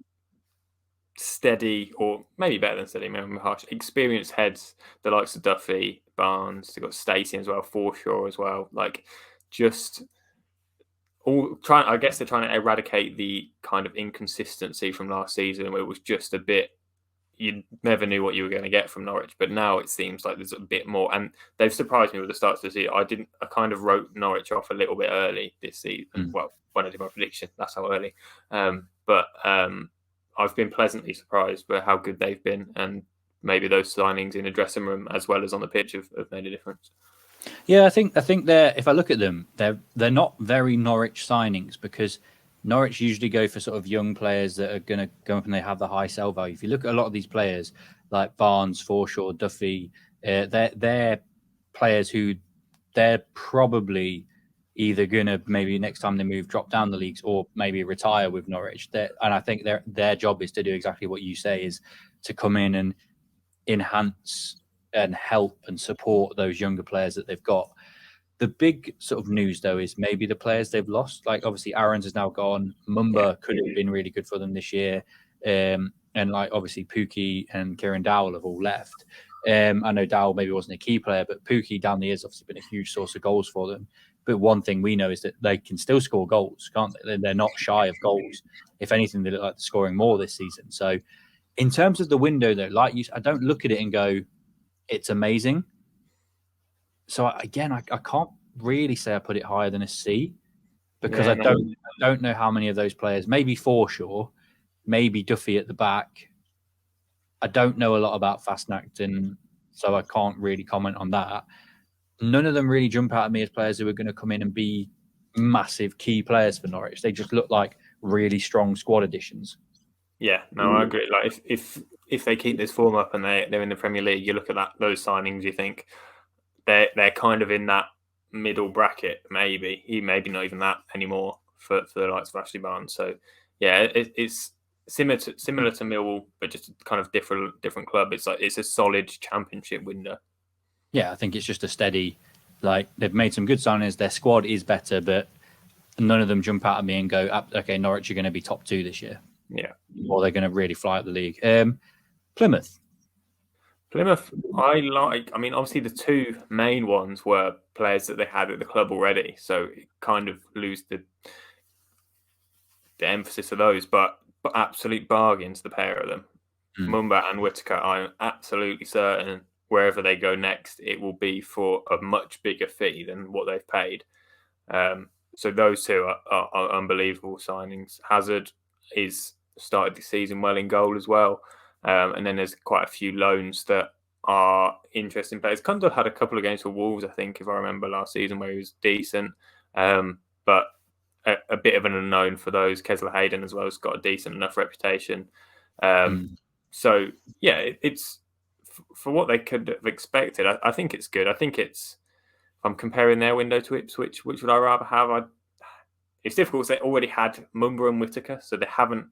[SPEAKER 1] steady, or maybe better than steady, maybe harsh, experienced heads, the likes of Duffy, Barnes, they've got Stacey as well, Forshaw as well. Like, just I guess they're trying to eradicate the kind of inconsistency from last season where it was just a bit, you never knew what you were going to get from Norwich. But now it seems like there's a bit more, and they've surprised me with the starts to the season. I kind of wrote Norwich off a little bit early this season. Well, when I did my prediction, that's how early. But I've been pleasantly surprised by how good they've been, and maybe those signings in a dressing room as well as on the pitch have made a difference.
[SPEAKER 2] Yeah, I think they're. If I look at them, they're not very Norwich signings because Norwich usually go for sort of young players that are going to go up and they have the high sell value. If you look at a lot of these players like Barnes, Forshaw, Duffy, they're players who they're probably either going to maybe next time they move drop down the leagues or maybe retire with Norwich. And I think their job is to do exactly what you say, is to come in and enhance and help and support those younger players that they've got. The big sort of news, though, is maybe the players they've lost. Like, obviously, Aarons has now gone. Mumba could have been really good for them this year. And, like, obviously, Pukki and Kieran Dowell have all left. I know Dowell maybe wasn't a key player, but Pukki down the years obviously been a huge source of goals for them. But one thing we know is that they can still score goals, can't they? They're not shy of goals. If anything, they look like they're scoring more this season. So, in terms of the window, though, like you, I don't look at it and go, it's amazing. So again, I can't really say I put it higher than a C because I don't know how many of those players. Maybe Forshaw, maybe Duffy at the back. I don't know a lot about Fastnacht, so I can't really comment on that. None of them really jump out at me as players who are going to come in and be massive key players for Norwich. They just look like really strong squad additions.
[SPEAKER 1] Yeah, no, I agree. Like if they keep this form up and they're in the Premier League, you look at those signings, you think they're kind of in that middle bracket. Maybe not even that anymore for the likes of Ashley Barnes. So yeah, it's similar to Millwall, but just kind of different club. It's like it's a solid Championship window.
[SPEAKER 2] Yeah, I think it's just a steady. Like, they've made some good signings. Their squad is better, but none of them jump out at me and go, okay, Norwich are going to be top 2 this year.
[SPEAKER 1] Yeah.
[SPEAKER 2] Or they're going to really fly up the league. Plymouth,
[SPEAKER 1] I mean, obviously the two main ones were players that they had at the club already. So it kind of lose the emphasis of those, but absolute bargains, the pair of them. Mumba and Whittaker, I'm absolutely certain wherever they go next, it will be for a much bigger fee than what they've paid. So those two are unbelievable signings. Hazard is started the season well in goal as well. And then there's quite a few loans that are interesting players. Kundal had a couple of games for Wolves, I think, if I remember last season, where he was decent. But a bit of an unknown for those. Kesler Hayden as well has got a decent enough reputation. So, yeah, it's for what they could have expected. I think it's good. I think it's, if I'm comparing their window to Ipswich, which would I rather have? It's difficult because they already had Mumba and Whittaker, so they haven't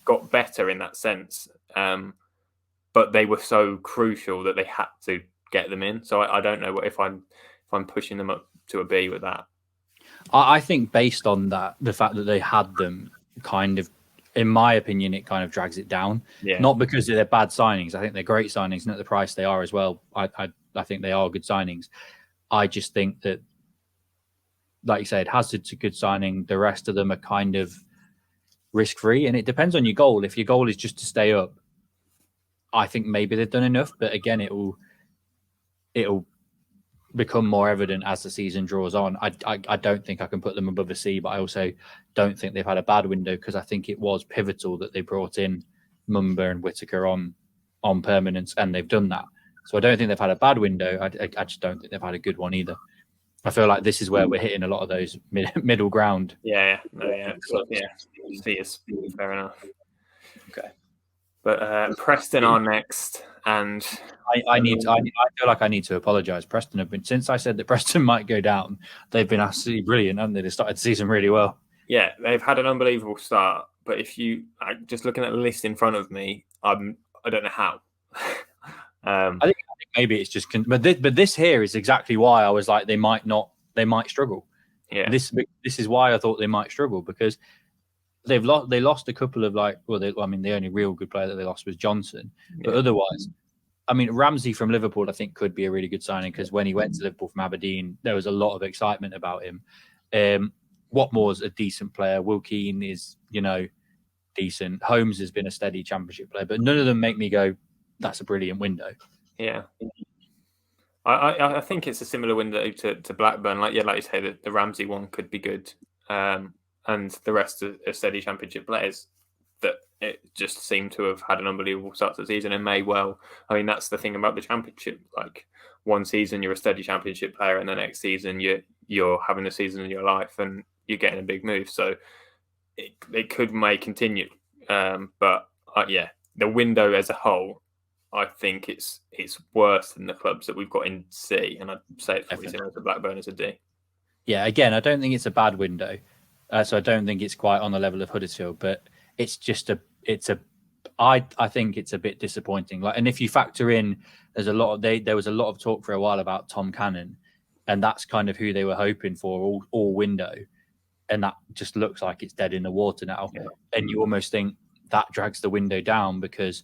[SPEAKER 1] got better in that sense. but they were so crucial that they had to get them in. So I don't know if I'm pushing them up to a B with that.
[SPEAKER 2] I think based on that, the fact that they had them kind of, in my opinion, it kind of drags it down.
[SPEAKER 1] Yeah.
[SPEAKER 2] Not because they're bad signings. I think they're great signings, and at the price they are as well. I think they are good signings. I just think that, like you said, Hazard's a good signing. The rest of them are kind of risk-free, and it depends on your goal. If your goal is just to stay up, I think maybe they've done enough. But again, it'll become more evident as the season draws on. I don't think I can put them above a C, but I also don't think they've had a bad window, because I think it was pivotal that they brought in Mumba and Whittaker on permanence, and they've done that. So I don't think they've had a bad window. I just don't think they've had a good one either. I feel like this is where we're hitting a lot of those middle ground.
[SPEAKER 1] Yeah. C is fair enough.
[SPEAKER 2] Okay.
[SPEAKER 1] But Preston are next, and
[SPEAKER 2] I feel like I need to apologise. Preston have been, since I said that Preston might go down, they've been absolutely brilliant, haven't they? They started the season really well.
[SPEAKER 1] Yeah, they've had an unbelievable start. But if you just looking at the list in front of me, I don't know how.
[SPEAKER 2] I think maybe it's just, but this here is exactly why I was like they might struggle.
[SPEAKER 1] Yeah,
[SPEAKER 2] this is why I thought they might struggle, because they lost a couple of the only real good player that they lost was Johnson, but otherwise, I mean, Ramsey from Liverpool I think could be a really good signing, because when he went to Liverpool from Aberdeen, there was a lot of excitement about him. Watmore's a decent player. Will Keane is decent. Holmes has been a steady Championship player, but none of them make me go, that's a brilliant window.
[SPEAKER 1] Yeah. I think it's a similar window to Blackburn. Like you say, the Ramsey one could be good, and the rest are steady Championship players that it just seem to have had an unbelievable start to the season and may well. I mean, that's the thing about the Championship. Like, one season you're a steady Championship player, and the next season you're having the season of your life and you're getting a big move. So it may continue, but the window as a whole, I think it's worse than the clubs that we've got in C, and I'd say it's probably similar to Blackburn as a D.
[SPEAKER 2] Yeah, again, I don't think it's a bad window, so I don't think it's quite on the level of Huddersfield, but it's just I think it's a bit disappointing. Like, and if you factor in, there was a lot of talk for a while about Tom Cannon, and that's kind of who they were hoping for all window, and that just looks like it's dead in the water now. Yeah. And you almost think that drags the window down, because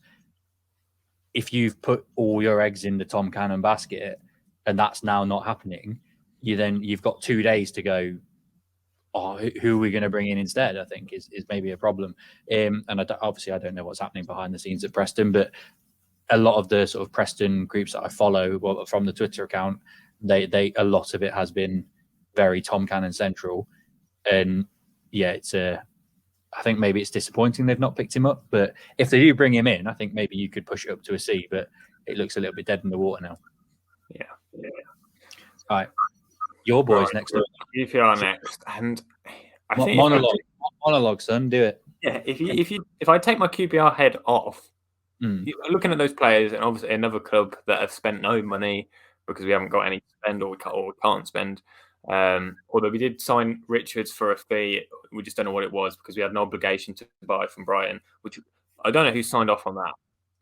[SPEAKER 2] if you've put all your eggs in the Tom Cannon basket and that's now not happening, you've got 2 days to go, who are we going to bring in instead? I think is maybe a problem. And obviously I don't know what's happening behind the scenes at Preston, but a lot of the sort of Preston groups that I follow from the Twitter account, a lot of it has been very Tom Cannon central. And yeah, I think maybe it's disappointing they've not picked him up, but if they do bring him in, I think maybe you could push it up to a C, but it looks a little bit dead in the water now.
[SPEAKER 1] Yeah.
[SPEAKER 2] All right. Your boys next up.
[SPEAKER 1] QPR next. And I think
[SPEAKER 2] monologue, son, do it.
[SPEAKER 1] Yeah, if I take my QPR head off, looking at those players, and obviously another club that have spent no money because we haven't got any to spend or we can't spend. Although we did sign Richards for a fee, we just don't know what it was because we had an obligation to buy from Brighton, which I don't know who signed off on that,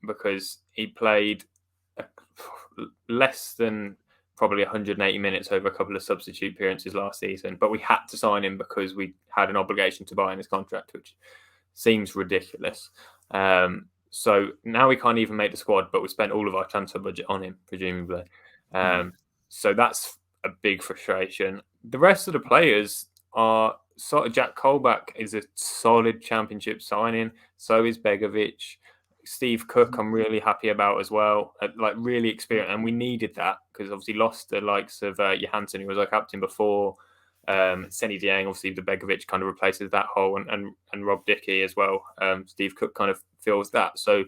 [SPEAKER 1] because he played less than probably 180 minutes over a couple of substitute appearances last season, but we had to sign him because we had an obligation to buy in his contract, which seems ridiculous. So now we can't even make the squad, but we spent all of our transfer budget on him, presumably. So that's a big frustration. The rest of the players are sort of, Jack Colback is a solid Championship signing. So is Begovic. Steve Cook, I'm really happy about as well. Like, really experienced, and we needed that because obviously lost the likes of Johansson, who was our captain before. Seny Dieng, obviously the Begovic kind of replaces that hole, and Rob Dickie as well. Steve Cook kind of fills that. So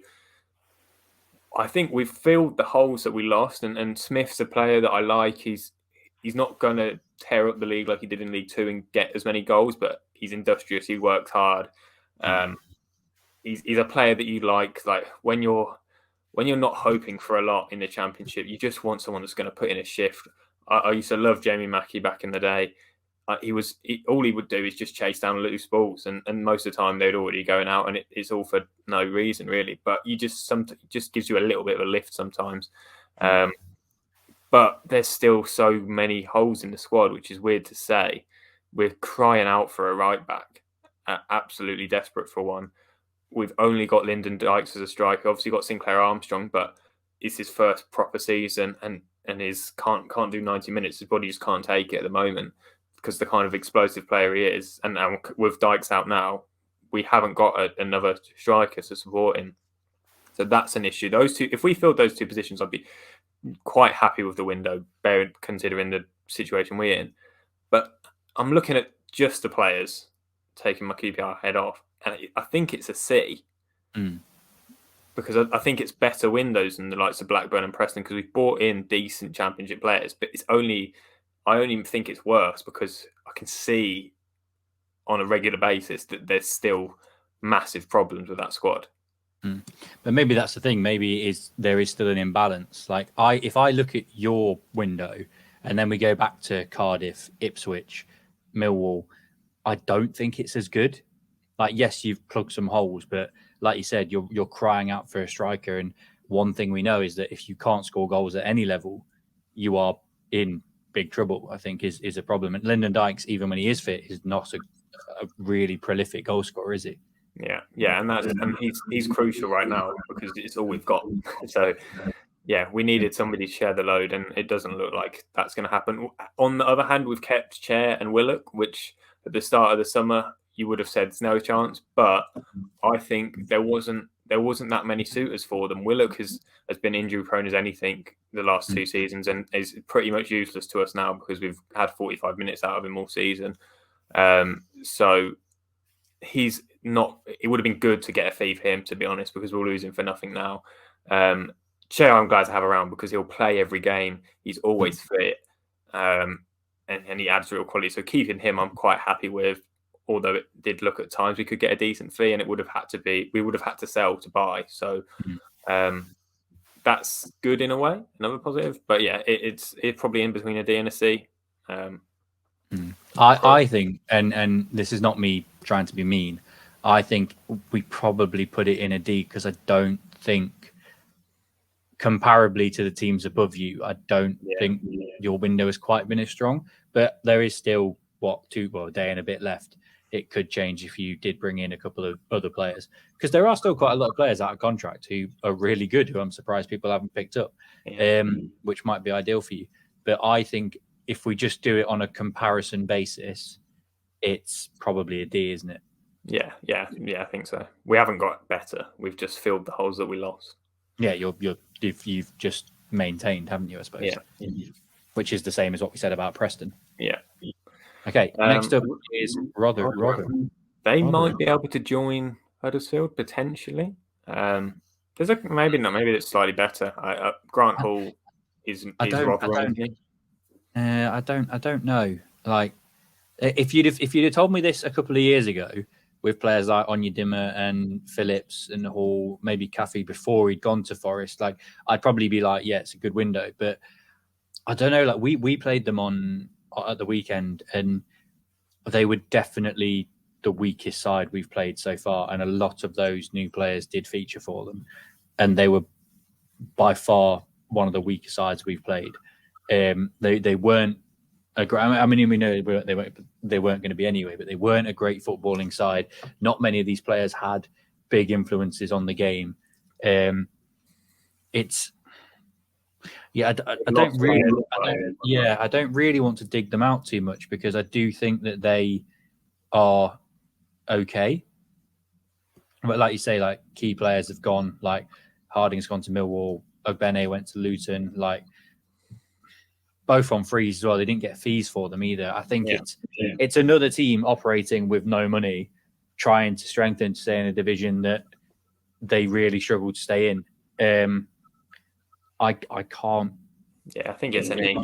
[SPEAKER 1] I think we've filled the holes that we lost, and Smith's a player that I like. He's not going to tear up the league like he did in League Two and get as many goals, but he's industrious. He works hard. He's a player that you like. Like when you're not hoping for a lot in the Championship, you just want someone that's going to put in a shift. I used to love Jamie Mackie back in the day. all he would do is just chase down loose balls, and most of the time they'd already going out, and it's all for no reason really. But it just gives you a little bit of a lift sometimes. But there's still so many holes in the squad, which is weird to say. We're crying out for a right back, absolutely desperate for one. We've only got Lyndon Dykes as a striker. Obviously got Sinclair Armstrong, but it's his first proper season, and his can't do 90 minutes. His body just can't take it at the moment because the kind of explosive player he is. And with Dykes out now, we haven't got another striker to support him. So that's an issue. Those two, if we filled those two positions, I'd be quite happy with the window, considering the situation we're in. But I'm looking at just the players, taking my QPR head off, and I think it's a C. Because I think it's better windows than the likes of Blackburn and Preston, because we've brought in decent Championship players. But I only think it's worse because I can see on a regular basis that there's still massive problems with that squad.
[SPEAKER 2] But maybe that's the thing. Maybe there is still an imbalance. Like if I look at your window and then we go back to Cardiff, Ipswich, Millwall, I don't think it's as good. Like, yes, you've plugged some holes, but like you said, you're crying out for a striker. And one thing we know is that if you can't score goals at any level, you are in big trouble, I think is a problem. And Lyndon Dykes, even when he is fit, is not a really prolific goal scorer, is he?
[SPEAKER 1] Yeah, and he's crucial right now because it's all we've got. So, yeah, we needed somebody to share the load, and it doesn't look like that's going to happen. On the other hand, we've kept Chair and Willock, which at the start of the summer you would have said there's no chance, but I think there wasn't that many suitors for them. Willock has been injury prone as anything the last 2 seasons, and is pretty much useless to us now because we've had 45 minutes out of him all season. So he's not. It would have been good to get a fee for him, to be honest, because we're losing for nothing now. Che, I'm glad to have around because he'll play every game. He's always fit, and he adds real quality. So keeping him, I'm quite happy with. Although it did look at times we could get a decent fee, and we would have had to sell to buy. So that's good in a way, another positive. But yeah, it's probably in between a D and a C.
[SPEAKER 2] I think, and this is not me trying to be mean, I think we probably put it in a D because I don't think, comparably to the teams above you, I don't think your window has quite been as strong. But there is still a day and a bit left. It could change if you did bring in a couple of other players, because there are still quite a lot of players out of contract who are really good, who I'm surprised people haven't picked up, which might be ideal for you. But I think if we just do it on a comparison basis, it's probably a D, isn't it?
[SPEAKER 1] Yeah, I think so. We haven't got better. We've just filled the holes that we lost.
[SPEAKER 2] Yeah, you've just maintained, haven't you? I suppose.
[SPEAKER 1] Yeah.
[SPEAKER 2] Which is the same as what we said about Preston.
[SPEAKER 1] Yeah.
[SPEAKER 2] Okay, next up is Rotherham.
[SPEAKER 1] They might be able to join Huddersfield potentially. There's maybe not. Maybe it's slightly better. Grant Hall is Rotherham.
[SPEAKER 2] I don't know. Like, if you'd have told me this a couple of years ago, with players like Onyedinma and Phillips and Hall, maybe Caffey before he'd gone to Forest, like I'd probably be like, yeah, it's a good window. But I don't know. Like we played them at the weekend, and they were definitely the weakest side we've played so far. And a lot of those new players did feature for them, and they were by far one of the weaker sides we've played. They weren't. I mean, we know they weren't going to be anyway, but they weren't a great footballing side. Not many of these players had big influences on the game. I don't really want to dig them out too much because I do think that they are okay. But like you say, like key players have gone. Like Harding's gone to Millwall. Ogbene went to Luton. Like both on frees as well. They didn't get fees for them either. I think it's another team operating with no money, trying to strengthen to stay in a division that they really struggle to stay in. I can't.
[SPEAKER 1] Yeah, I think it's an A.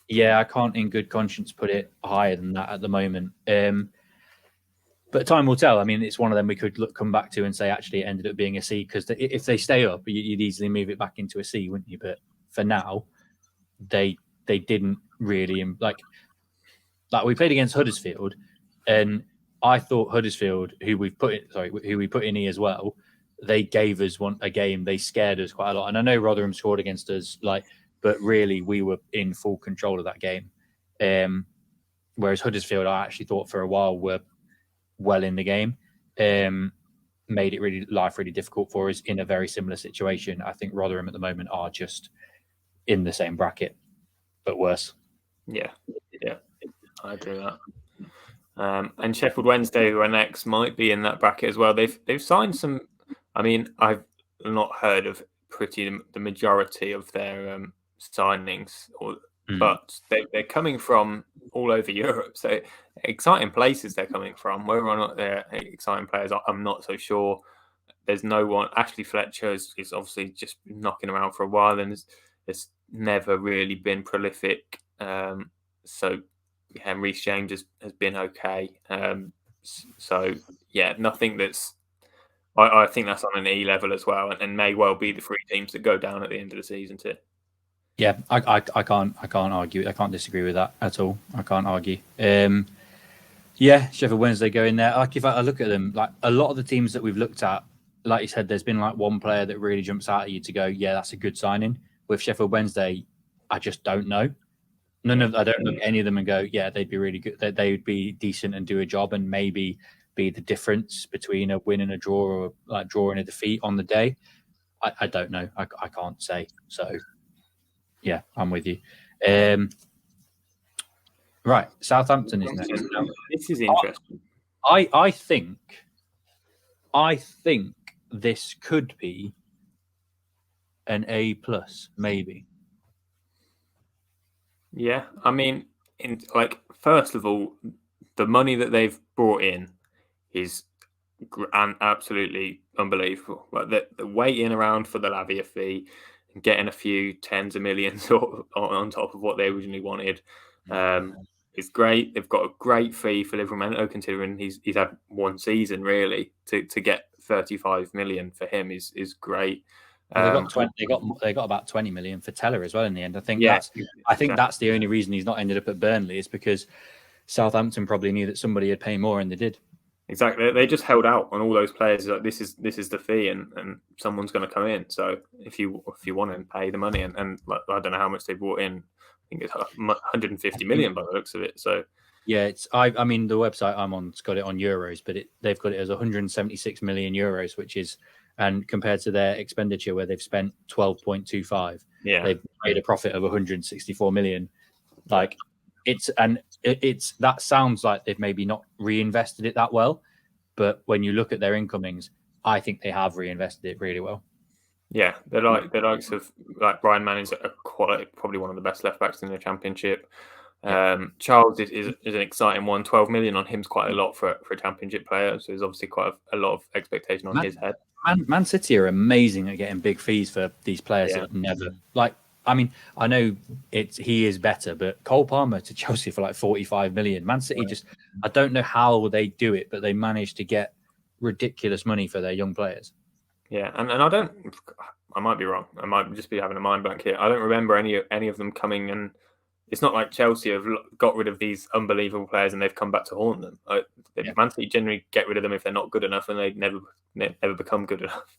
[SPEAKER 2] Yeah, I can't in good conscience put it higher than that at the moment. But time will tell. I mean, it's one of them we could come back to and say, actually, it ended up being a C, because if they stay up, you'd easily move it back into a C, wouldn't you? But for now, they didn't really, like, Like we played against Huddersfield, and I thought Huddersfield, who we put in here as well, they gave us a game. They scared us quite a lot. And I know Rotherham scored against us, but really we were in full control of that game. Whereas Huddersfield, I actually thought for a while were well in the game. Made it life really difficult for us in a very similar situation. I think Rotherham at the moment are just in the same bracket, but worse.
[SPEAKER 1] Yeah, I agree with that. And Sheffield Wednesday, who are next, might be in that bracket as well. They've signed some. I mean, I've not heard of the majority of their signings, but they're coming from all over Europe. So exciting places they're coming from. Whether or not they're exciting players, I'm not so sure. There's no one. Ashley Fletcher is obviously just knocking around for a while, and has never really been prolific. So yeah, Reece James has been okay. So yeah, nothing that's. I think that's on an E level as well, and may well be the 3 teams that go down at the end of the season too.
[SPEAKER 2] Yeah, I can't argue. I can't disagree with that at all. I can't argue. Yeah, Sheffield Wednesday go in there. Like if I look at them, like a lot of the teams that we've looked at, like you said, there's been like one player that really jumps out at you to go, yeah, that's a good signing. With Sheffield Wednesday, I just don't know. I don't look at any of them and go, yeah, they'd be really good. They would be decent and do a job and maybe be the difference between a win and a draw, or like draw and a defeat on the day. I don't know. I can't say. So yeah, I'm with you. Right, Southampton is next.
[SPEAKER 1] This is interesting.
[SPEAKER 2] I think this could be an A+, maybe.
[SPEAKER 1] Yeah, I mean, first of all, the money that they've brought in is absolutely unbelievable. Like the waiting around for the Lavia fee and getting a few tens of millions on top of what they originally wanted is great. They've got a great fee for Livramento, considering he's had one season really. To get 35 million for him is great.
[SPEAKER 2] Well, they got about 20 million for Teller as well in the end. I think that's the only reason he's not ended up at Burnley, is because Southampton probably knew that somebody would pay more, and they did.
[SPEAKER 1] Exactly, they just held out on all those players. Like this is the fee, and someone's going to come in. So if you want to pay the money, and like, I don't know how much they brought in. I think it's 150 million by the looks of it. So
[SPEAKER 2] yeah, I mean the website I'm on's got it on euros, but they've got it as 176 million euros, which is, and compared to their expenditure where they've spent 12.25, they've made a profit of 164 million. Like it's that sounds like they've maybe not reinvested it that well, but when you look at their incomings, I think they have reinvested it really well.
[SPEAKER 1] Yeah, they're likes of like Brian Manning's probably one of the best left backs in the Championship. Charles is an exciting one. 12 million on him's quite a lot for a Championship player. So there's obviously quite a lot of expectation on his head.
[SPEAKER 2] Man City are amazing at getting big fees for these players that never like. I mean, I know he is better, but Cole Palmer to Chelsea for like 45 million. Man City I don't know how they do it, but they manage to get ridiculous money for their young players.
[SPEAKER 1] Yeah, and I might be wrong. I might just be having a mind blank here. I don't remember any of them coming, and it's not like Chelsea have got rid of these unbelievable players and they've come back to haunt them. Man City generally get rid of them if they're not good enough, and they never become good enough.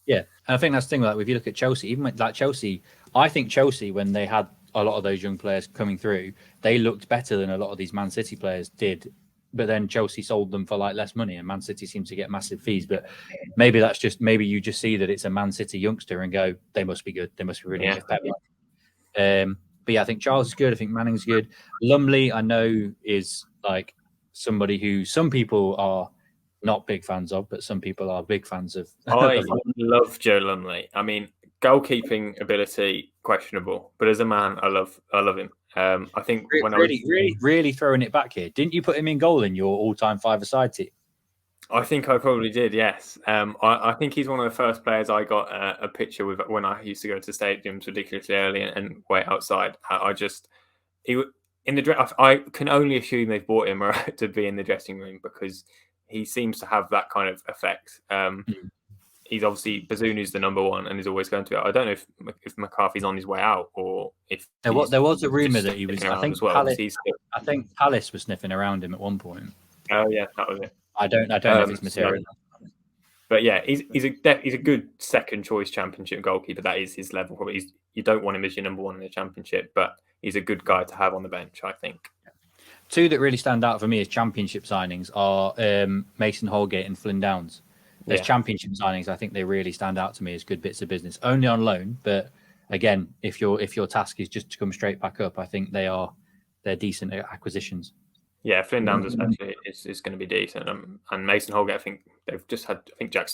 [SPEAKER 2] Yeah, and I think that's the thing. Like if you look at Chelsea, even like Chelsea, I think Chelsea, when they had a lot of those young players coming through, they looked better than a lot of these Man City players did. But then Chelsea sold them for like less money, and Man City seems to get massive fees. But maybe you just see that it's a Man City youngster and go, they must be good. They must be really good. But yeah, I think Charles is good. I think Manning's good. Lumley, I know, is like somebody who some people are not big fans of, but some people are big fans of.
[SPEAKER 1] I love Joe Lumley. I mean, goalkeeping ability questionable, but as a man, I love him. I think
[SPEAKER 2] really throwing it back here. Didn't you put him in goal in your all-time five-a-side team?
[SPEAKER 1] I think I probably did. Yes. I think he's one of the first players I got a picture with when I used to go to stadiums ridiculously early and wait outside. I can only assume they've bought him to be in the dressing room because he seems to have that kind of effect. he's obviously Bazunu's the number one and is always going to be. I don't know if McCarthy's on his way out or if
[SPEAKER 2] there was a rumor that he was.
[SPEAKER 1] I think
[SPEAKER 2] Palace was sniffing around him at one point.
[SPEAKER 1] Oh yeah, that was it.
[SPEAKER 2] I don't know if it's material.
[SPEAKER 1] But yeah, he's a good second choice championship goalkeeper. That is his level. Probably you don't want him as your number one in the championship, but he's a good guy to have on the bench, I think.
[SPEAKER 2] Two that really stand out for me as championship signings are Mason Holgate and Flynn Downs. There's championship signings. I think they really stand out to me as good bits of business. Only on loan, but again, if your task is just to come straight back up, I think they're decent acquisitions.
[SPEAKER 1] Yeah, Flynn Downs especially is going to be decent, and Mason Holgate. I think they've just had. I think Jack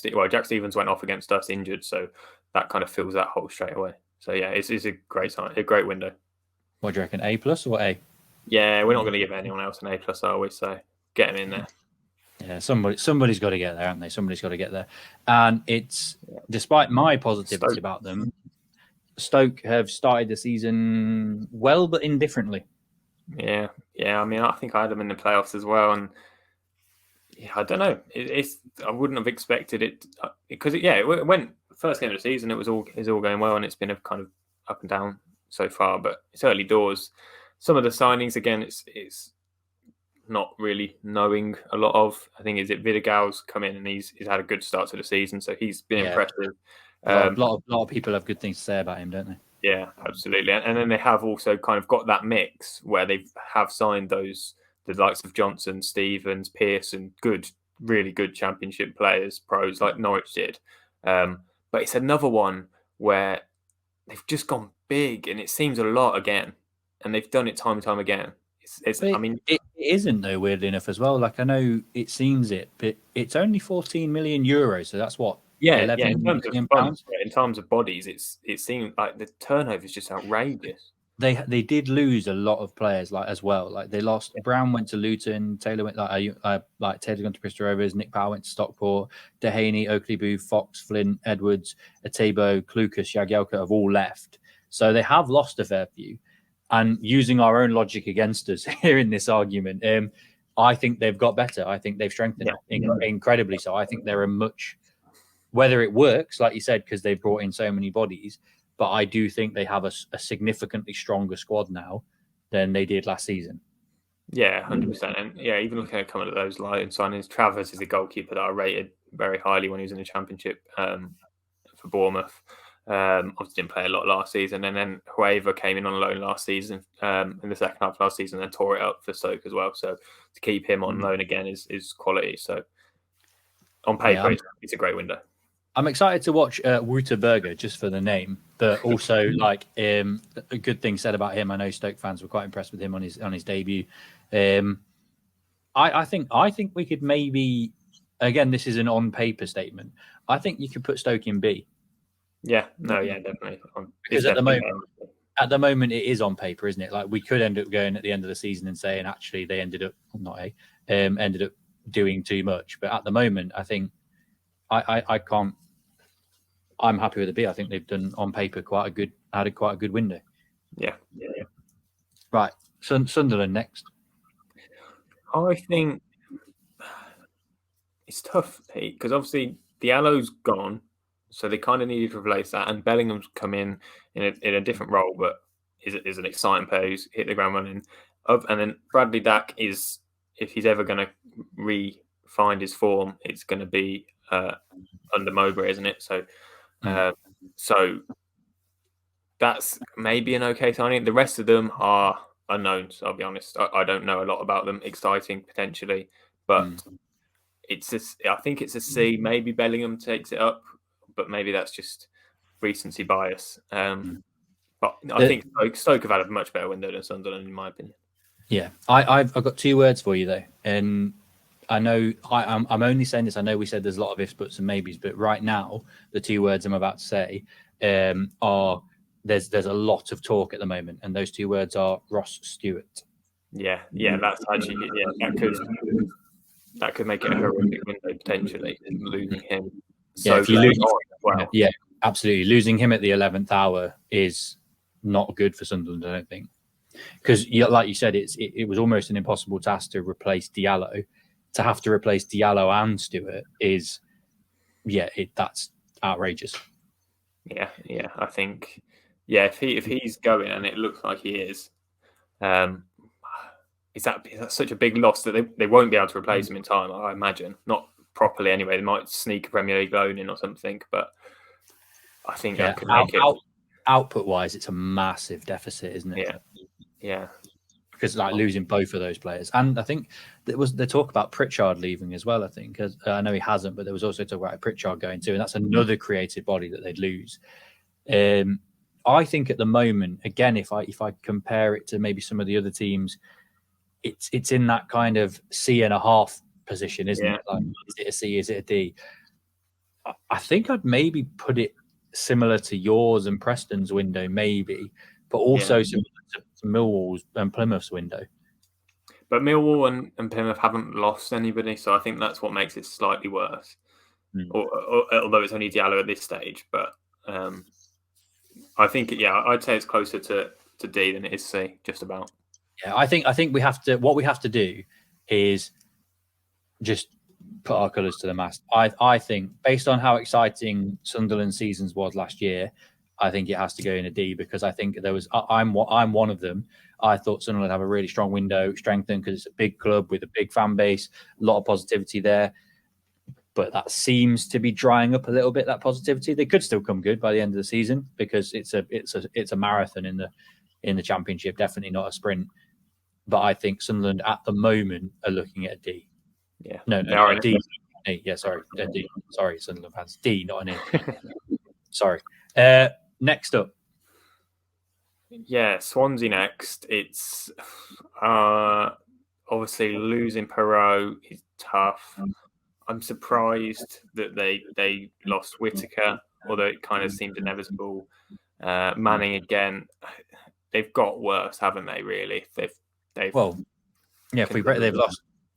[SPEAKER 1] Stevens went off against us injured, so that kind of fills that hole straight away. So yeah, it's a great sign, a great window.
[SPEAKER 2] What do you reckon? A+ or A?
[SPEAKER 1] Yeah, we're not going to give anyone else an A+, are we? So get him in there.
[SPEAKER 2] Yeah, somebody's got to get there, haven't they? Somebody's got to get there. And it's, despite my positivity about them, Stoke have started the season well, but indifferently.
[SPEAKER 1] Yeah. I mean, I think I had them in the playoffs as well, and I don't know. I wouldn't have expected it because it went first game of the season. It was all going well, and it's been a kind of up and down so far. But it's early doors. Some of the signings again, it's not really knowing a lot of. I think Vidigal's come in and he's had a good start to the season, so he's been impressive.
[SPEAKER 2] A lot of people have good things to say about him, don't they?
[SPEAKER 1] Yeah, absolutely. And then they have also kind of got that mix where they have signed the likes of Johnson, Stevens, Pearson, really good championship players, pros like Norwich did. But it's another one where they've just gone big, and it seems a lot again, and they've done it time and time again.
[SPEAKER 2] It isn't though, weirdly enough as well. Like I know it seems it, but it's only 14 million euros, so that's what.
[SPEAKER 1] In terms of bodies, it seemed like the turnover is just outrageous.
[SPEAKER 2] They did lose a lot of players as well. Like they lost Brown went to Luton, Taylor went Taylor went to Crystal Rovers, Nick Powell went to Stockport, Dehaney, Oakley Booth, Fox, Flynn, Edwards, Atebo, Klukas, Jagielka have all left. So they have lost a fair few. And using our own logic against us here in this argument, I think they've got better. I think they've strengthened incredibly so. I think they're a much, whether it works, like you said, because they've brought in so many bodies, but I do think they have a significantly stronger squad now than they did last season.
[SPEAKER 1] Yeah, 100%. And yeah, even looking at some of those line signings, Travers is a goalkeeper that I rated very highly when he was in the Championship for Bournemouth. Obviously didn't play a lot last season, and then Hueva came in on loan last season in the second half of last season and tore it up for Stoke as well. So to keep him on loan again is quality. So on paper, it's a great window.
[SPEAKER 2] I'm excited to watch Wouterberger just for the name, but also a good thing said about him. I know Stoke fans were quite impressed with him on his debut. I think we could maybe, again, this is an on paper statement. I think you could put Stoke in B.
[SPEAKER 1] Yeah, definitely.
[SPEAKER 2] Because at the moment it is on paper, isn't it? Like we could end up going at the end of the season and saying actually they ended up doing too much. But at the moment, I think I can't. I'm happy with the B. I think they've done on paper quite a good window. Yeah. Right, Sunderland next.
[SPEAKER 1] I think it's tough, Pete, because obviously Diallo's gone. So they kind of needed to replace that, and Bellingham's come in a different role, but is an exciting player who's hit the ground running. And then Bradley Dack is, if he's ever going to re-find his form, it's going to be under Mowbray, isn't it? So, so that's maybe an okay signing. The rest of them are unknowns. I'll be honest. I don't know a lot about them. Exciting potentially, but I think it's a C. Maybe Bellingham takes it up. But maybe that's just recency bias. But I think Stoke have had a much better window than Sunderland, in my opinion.
[SPEAKER 2] Yeah, I've got two words for you though, and I know I'm only saying this. I know we said there's a lot of ifs, buts, and maybes, but right now the two words I'm about to say are there's a lot of talk at the moment, and those two words are Ross Stewart.
[SPEAKER 1] Yeah, that's actually that could make it a horrific window potentially, losing him.
[SPEAKER 2] So if you lose, yeah, absolutely. Losing him at the 11th hour is not good for Sunderland, I don't think. Because, like you said, it was almost an impossible task to replace Diallo. To have to replace Diallo and Stewart is, that's outrageous.
[SPEAKER 1] Yeah. I think, if he's going, and it looks like he is, is that such a big loss that they won't be able to replace him in time? I imagine not properly anyway. They might sneak a Premier League loan in or something, but I think that could make it.
[SPEAKER 2] Output wise, it's a massive deficit, isn't it?
[SPEAKER 1] Yeah.
[SPEAKER 2] Because losing both of those players, and I think there was the talk about Pritchard leaving as well. I think, because I know he hasn't, but there was also talk about Pritchard going too, and that's another creative body that they'd lose. I think at the moment, again, if I compare it to maybe some of the other teams, it's in that kind of C.5 position, isn't it? Like, is it a C? Is it a D? I think I'd maybe put it similar to yours and Preston's window, maybe, but also similar to Millwall's and Plymouth's window.
[SPEAKER 1] But Millwall and Plymouth haven't lost anybody, so I think that's what makes it slightly worse. Although it's only Diallo at this stage, but I think I'd say it's closer to D than it is C, just about.
[SPEAKER 2] Yeah, I think we have to. What we have to do is just put our colours to the mast. I think, based on how exciting Sunderland seasons was last year, I think it has to go in a D, because I think there was. I'm one of them. I thought Sunderland have a really strong window, strengthened because it's a big club with a big fan base, a lot of positivity there. But that seems to be drying up a little bit. That positivity, they could still come good by the end of the season, because it's a marathon in the Championship, definitely not a sprint. But I think Sunderland at the moment are looking at a D.
[SPEAKER 1] Yeah,
[SPEAKER 2] no, D. Yeah, sorry, D. Sorry, Sunderland fans, D, not an E. Sorry. Next up.
[SPEAKER 1] Yeah, Swansea next. It's obviously losing Perot is tough. I'm surprised that they lost Whittaker, although it kind of seemed inevitable. Manning again. They've got worse, haven't they? Really, they've they've
[SPEAKER 2] lost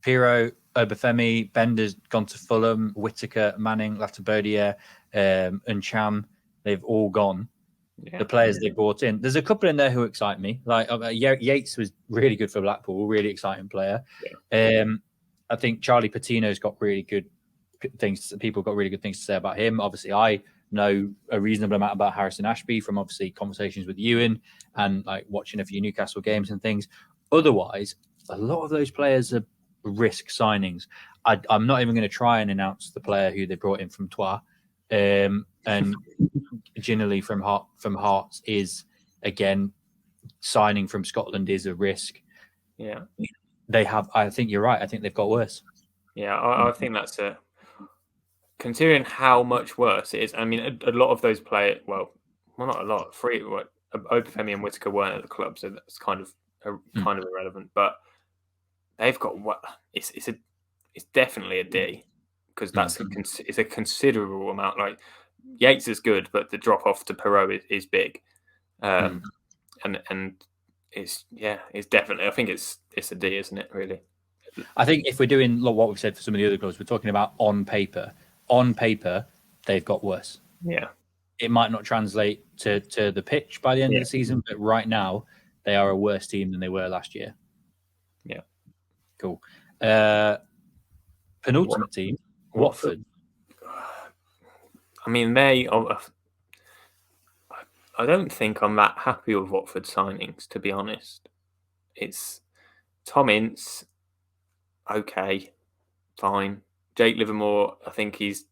[SPEAKER 2] Pirro, Obafemi, Bender's gone to Fulham, Whittaker, Manning, Latibeaudiere, and Cham. They've all gone. Yeah. The players they brought in. There's a couple in there who excite me. Like Yates was really good for Blackpool, really exciting player. Yeah. I think Charlie Patino's got really good things. People got really good things to say about him. Obviously, I know a reasonable amount about Harrison Ashby from obviously conversations with Ewan and like watching a few Newcastle games and things. Otherwise, a lot of those players are risk signings. I'm not even going to try and announce the player who they brought in from Troyes. And Ginnerly from Hearts is, again, signing from Scotland is a risk.
[SPEAKER 1] Yeah.
[SPEAKER 2] They have, I think you're right. I think they've got worse.
[SPEAKER 1] Yeah, I think that's it. Considering how much worse it is, I mean, a lot of those players, well, not a lot, Obafemi and Whittaker weren't at the club, so that's kind of irrelevant. But they've got it's definitely a D, because that's it's a considerable amount. Like Yates is good, but the drop off to Perot is big, and it's definitely. I think it's a D, isn't it? Really.
[SPEAKER 2] I think if we're doing what we've said for some of the other clubs, we're talking about on paper. On paper, they've got worse.
[SPEAKER 1] Yeah.
[SPEAKER 2] It might not translate to the pitch by the end of the season, but right now they are a worse team than they were last year.
[SPEAKER 1] Yeah.
[SPEAKER 2] Cool. Penultimate team, Watford.
[SPEAKER 1] I mean, I don't think I'm that happy with Watford signings, to be honest. It's Tom Ince, okay, fine. Jake Livermore, I think he's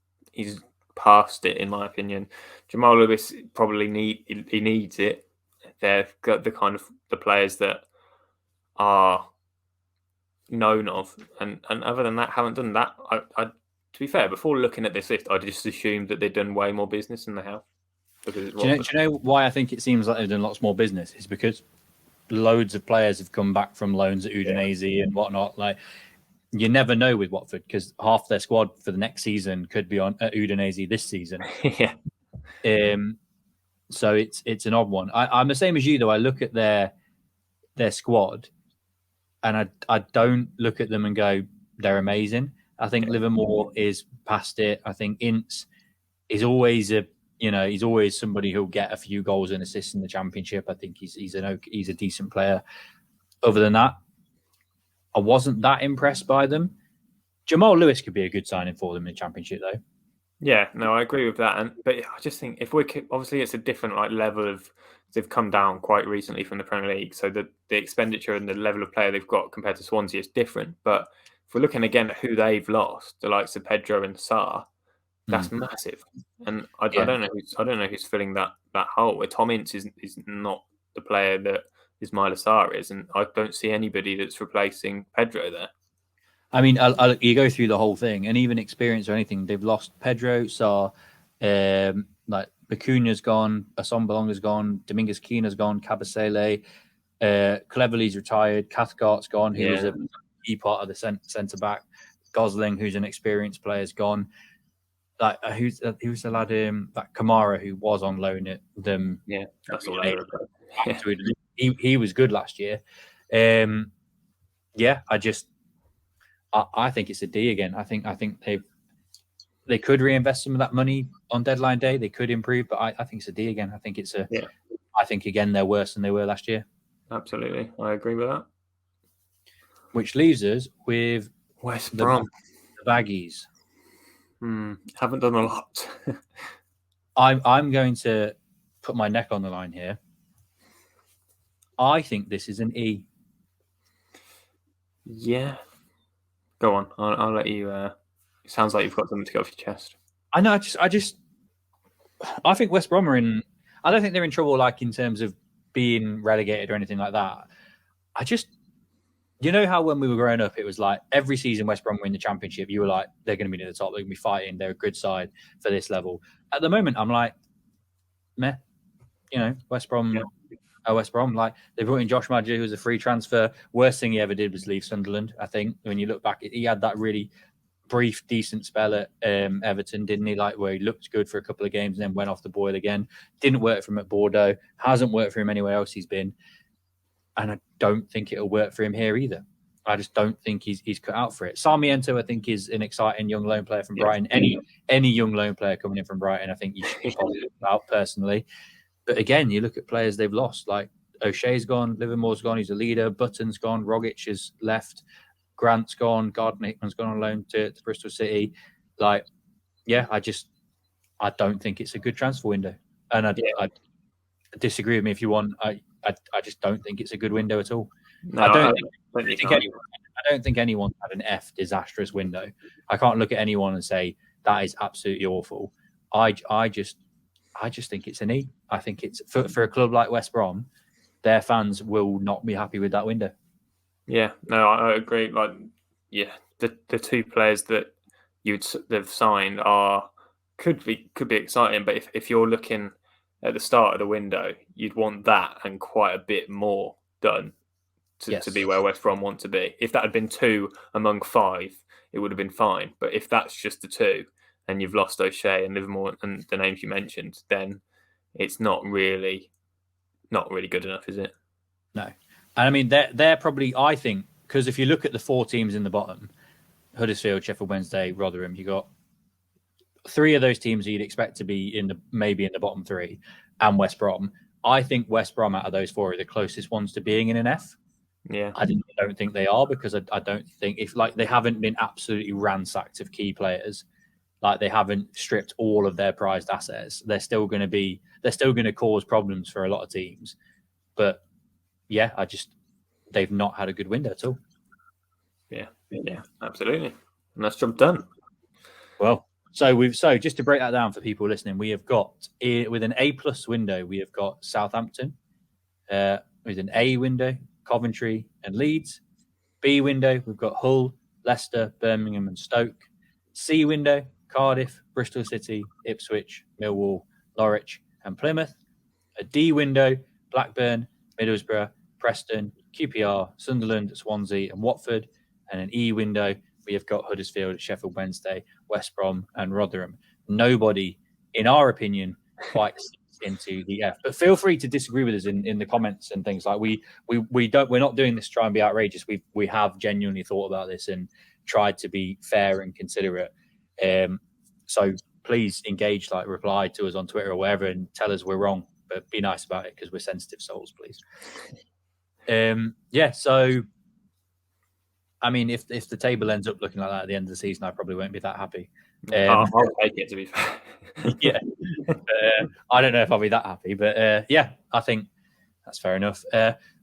[SPEAKER 1] past it, in my opinion. Jamal Lewis probably needs it. They've got the kind of the players that are known of, and other than that, haven't done that. I to be fair, before looking at this list, I just assumed that they'd done way more business than they have.
[SPEAKER 2] Do you know why I think it seems like they've done lots more business? Is because loads of players have come back from loans at Udinese and whatnot. Like, you never know with Watford, because half their squad for the next season could be on at Udinese this season.
[SPEAKER 1] Yeah.
[SPEAKER 2] So it's an odd one. I'm the same as you, though. I look at their squad, and I don't look at them and go, they're amazing. I think Livermore is past it. I think Ince is always he's always somebody who'll get a few goals and assists in the Championship. I think he's a decent player. Other than that, I wasn't that impressed by them. Jamal Lewis could be a good signing for them in the Championship, though.
[SPEAKER 1] Yeah, no, I agree with that. But I just think if we're obviously it's a different like level of they've come down quite recently from the Premier League, so the expenditure and the level of player they've got compared to Swansea is different. But if we're looking again at who they've lost, the likes of Pedro and Sarr, that's massive. And I don't know who's filling that hole. Where Tom Ince is not the player that Ismaila Sarr is, and I don't see anybody that's replacing Pedro there.
[SPEAKER 2] I mean, you go through the whole thing, and even experience or anything, they've lost Pedro, Sarr, like Bacuna's gone, Assombalonga's gone, Dominguez Quina's gone, Cabasele, Cleverley's retired, Cathcart's gone, who was a key part of the centre back. Gosling, who's an experienced player, is gone. Like who's the lad? That Kamara, who was on loan at them.
[SPEAKER 1] Yeah, that's all.
[SPEAKER 2] He was good last year. I think it's a D again. I think they could reinvest some of that money on deadline day. They could improve, but I think it's a D again. I think it's a. Yeah. I think again they're worse than they were last year.
[SPEAKER 1] Absolutely, I agree with that.
[SPEAKER 2] Which leaves us with
[SPEAKER 1] West Brom,
[SPEAKER 2] the Baggies.
[SPEAKER 1] Haven't done a lot.
[SPEAKER 2] I'm going to put my neck on the line here. I think this is an E.
[SPEAKER 1] Yeah. Go on. I'll let you. It sounds like you've got something to get off your chest.
[SPEAKER 2] I know. I think West Brom are in. I don't think they're in trouble, like in terms of being relegated or anything like that. You know how when we were growing up, it was like every season West Brom were in the Championship, you were like, they're going to be near the top, they're going to be fighting, they're a good side for this level. At the moment, I'm like, meh. You know, West Brom. West Brom, like they brought in Josh Maja, who was a free transfer. Worst thing he ever did was leave Sunderland. I think when you look back, he had that really brief, decent spell at Everton, didn't he? Like where he looked good for a couple of games and then went off the boil again. Didn't work for him at Bordeaux. Hasn't worked for him anywhere else he's been, and I don't think it'll work for him here either. I just don't think he's cut out for it. Sarmiento, I think, is an exciting young loan player from Brighton. Any young loan player coming in from Brighton, I think you should be positive about personally. But again, you look at players they've lost, like O'Shea's gone, Livermore's gone, he's a leader, Button's gone, Rogic has left, Grant's gone, Gardner Hickman's gone on loan to Bristol City. Like, yeah, I don't think it's a good transfer window. And I disagree with me if you want. I just don't think it's a good window at all.
[SPEAKER 1] No,
[SPEAKER 2] I don't think anyone's had an F disastrous window. I can't look at anyone and say that is absolutely awful. I just think it's an E. I think it's for a club like West Brom, their fans will not be happy with that window.
[SPEAKER 1] Yeah, no, I agree. Like, yeah, the two players that they've signed could be exciting, but if you're looking at the start of the window, you'd want that and quite a bit more done to be where West Brom want to be. If that had been 2 among 5, it would have been fine. But if that's just the 2, and you've lost O'Shea and Livermore and the names you mentioned, then it's not really good enough, is it?
[SPEAKER 2] No. And I mean, they're probably, I think, because if you look at the 4 teams in the bottom, Huddersfield, Sheffield Wednesday, Rotherham, you got 3 of those teams you'd expect to be maybe in the bottom 3, and West Brom. I think West Brom out of those 4 are the closest ones to being in an F.
[SPEAKER 1] Yeah,
[SPEAKER 2] I don't think they are, because I don't think they haven't been absolutely ransacked of key players. Like they haven't stripped all of their prized assets. They're still going to cause problems for a lot of teams. But yeah, they've not had a good window at all.
[SPEAKER 1] Yeah, absolutely. And that's job done.
[SPEAKER 2] Well, so just to break that down for people listening, we have got with an A+ window, we have got Southampton, with an A window, Coventry and Leeds. B window, we've got Hull, Leicester, Birmingham and Stoke. C window, Cardiff, Bristol City, Ipswich, Millwall, Norwich and Plymouth. A D window, Blackburn, Middlesbrough, Preston, QPR, Sunderland, Swansea and Watford. And an E window, we have got Huddersfield, Sheffield Wednesday, West Brom and Rotherham. Nobody, in our opinion, quite into the F. But feel free to disagree with us in the comments and things. Like we're not doing this to try and be outrageous. We have genuinely thought about this and tried to be fair and considerate. So please engage, like reply to us on Twitter or wherever and tell us we're wrong, but be nice about it because we're sensitive souls, please. So I mean, if the table ends up looking like that at the end of the season, I probably won't be that happy.
[SPEAKER 1] I'll take it, to be fair.
[SPEAKER 2] Yeah. I don't know if I'll be that happy, but yeah, I think that's fair enough.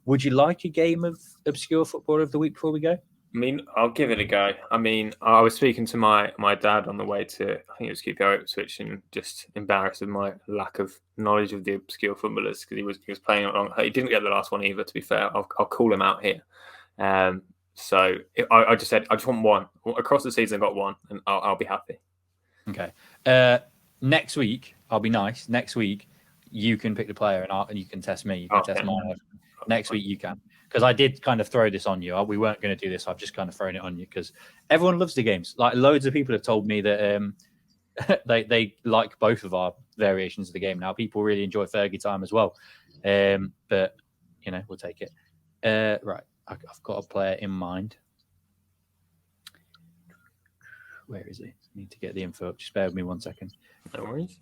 [SPEAKER 2] Would you like a game of Obscure Footballer of the Week before we go?
[SPEAKER 1] I mean, I'll give it a go. I mean, I was speaking to my dad on the way to, I think it was QPR Ipswich, and just embarrassed of my lack of knowledge of the obscure footballers because he was playing along. He didn't get the last one either. To be fair, I'll call him out here. So I just said I just want one across the season. I got one, and I'll be happy.
[SPEAKER 2] Okay. Next week, I'll be nice. Next week, you can pick the player, and you can test me. You can test mine. Next week, you can. Because I did kind of throw this on you. We weren't going to do this. I've just kind of thrown it on you because everyone loves the games. Like loads of people have told me that they like both of our variations of the game now. People really enjoy Fergie time as well. But we'll take it. Right, I've got a player in mind. Where is he? I need to get the info up. Just bear with me 1 second.
[SPEAKER 1] No worries.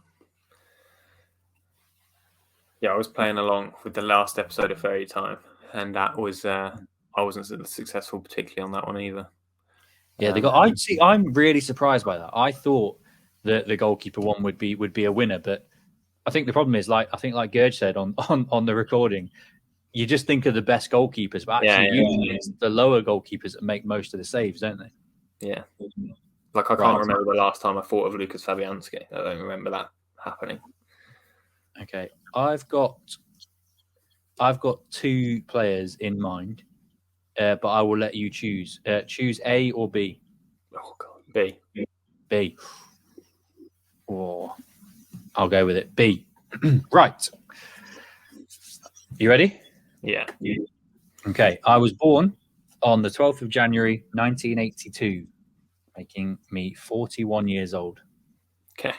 [SPEAKER 1] Yeah, I was playing along with the last episode of Fairy Time, and that was I wasn't successful particularly on that one either.
[SPEAKER 2] Yeah, I'm really surprised by that. I thought that the goalkeeper one would be a winner, but I think the problem is, like Gurge said on the recording, you just think of the best goalkeepers, but actually usually it's the lower goalkeepers that make most of the saves, don't they?
[SPEAKER 1] Yeah. Like I can't remember the last time I thought of Lucas Fabianski. I don't remember that happening.
[SPEAKER 2] Okay, I've got two players in mind, but I will let you choose. Choose A or B.
[SPEAKER 1] Oh God, B.
[SPEAKER 2] B. Oh, I'll go with it. B. Right. You ready?
[SPEAKER 1] Yeah.
[SPEAKER 2] Okay. I was born on the 12th of January, 1982, making me 41 years old.
[SPEAKER 1] Okay.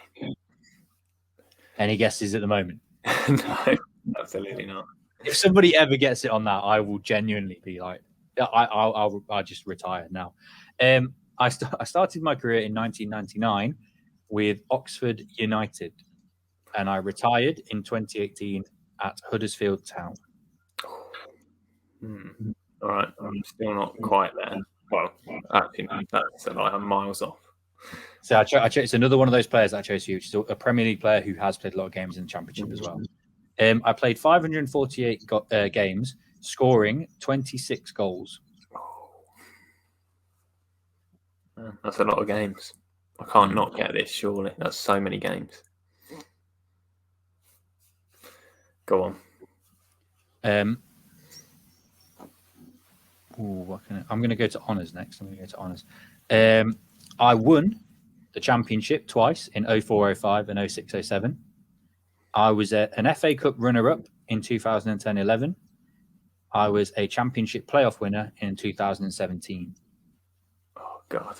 [SPEAKER 2] Any guesses at the moment?
[SPEAKER 1] No, absolutely not.
[SPEAKER 2] If somebody ever gets it on that, I will genuinely be like, I'll just retire now. I started my career in 1999 with Oxford United, and I retired in 2018 at Huddersfield Town.
[SPEAKER 1] All right, I'm still not quite there. Well, actually, that's like I'm miles off.
[SPEAKER 2] So I chose it's another one of those players that I chose for you, which is a Premier League player who has played a lot of games in the Championship as well. I played 548 games, scoring 26 goals.
[SPEAKER 1] That's a lot of games. I can't not get this, surely. That's so many games. Go on.
[SPEAKER 2] I'm going to go to honours next. I won the Championship twice in 04-05 and 06-07. I was an FA Cup runner-up in 2010-11. I was a Championship playoff winner in 2017.
[SPEAKER 1] Oh God,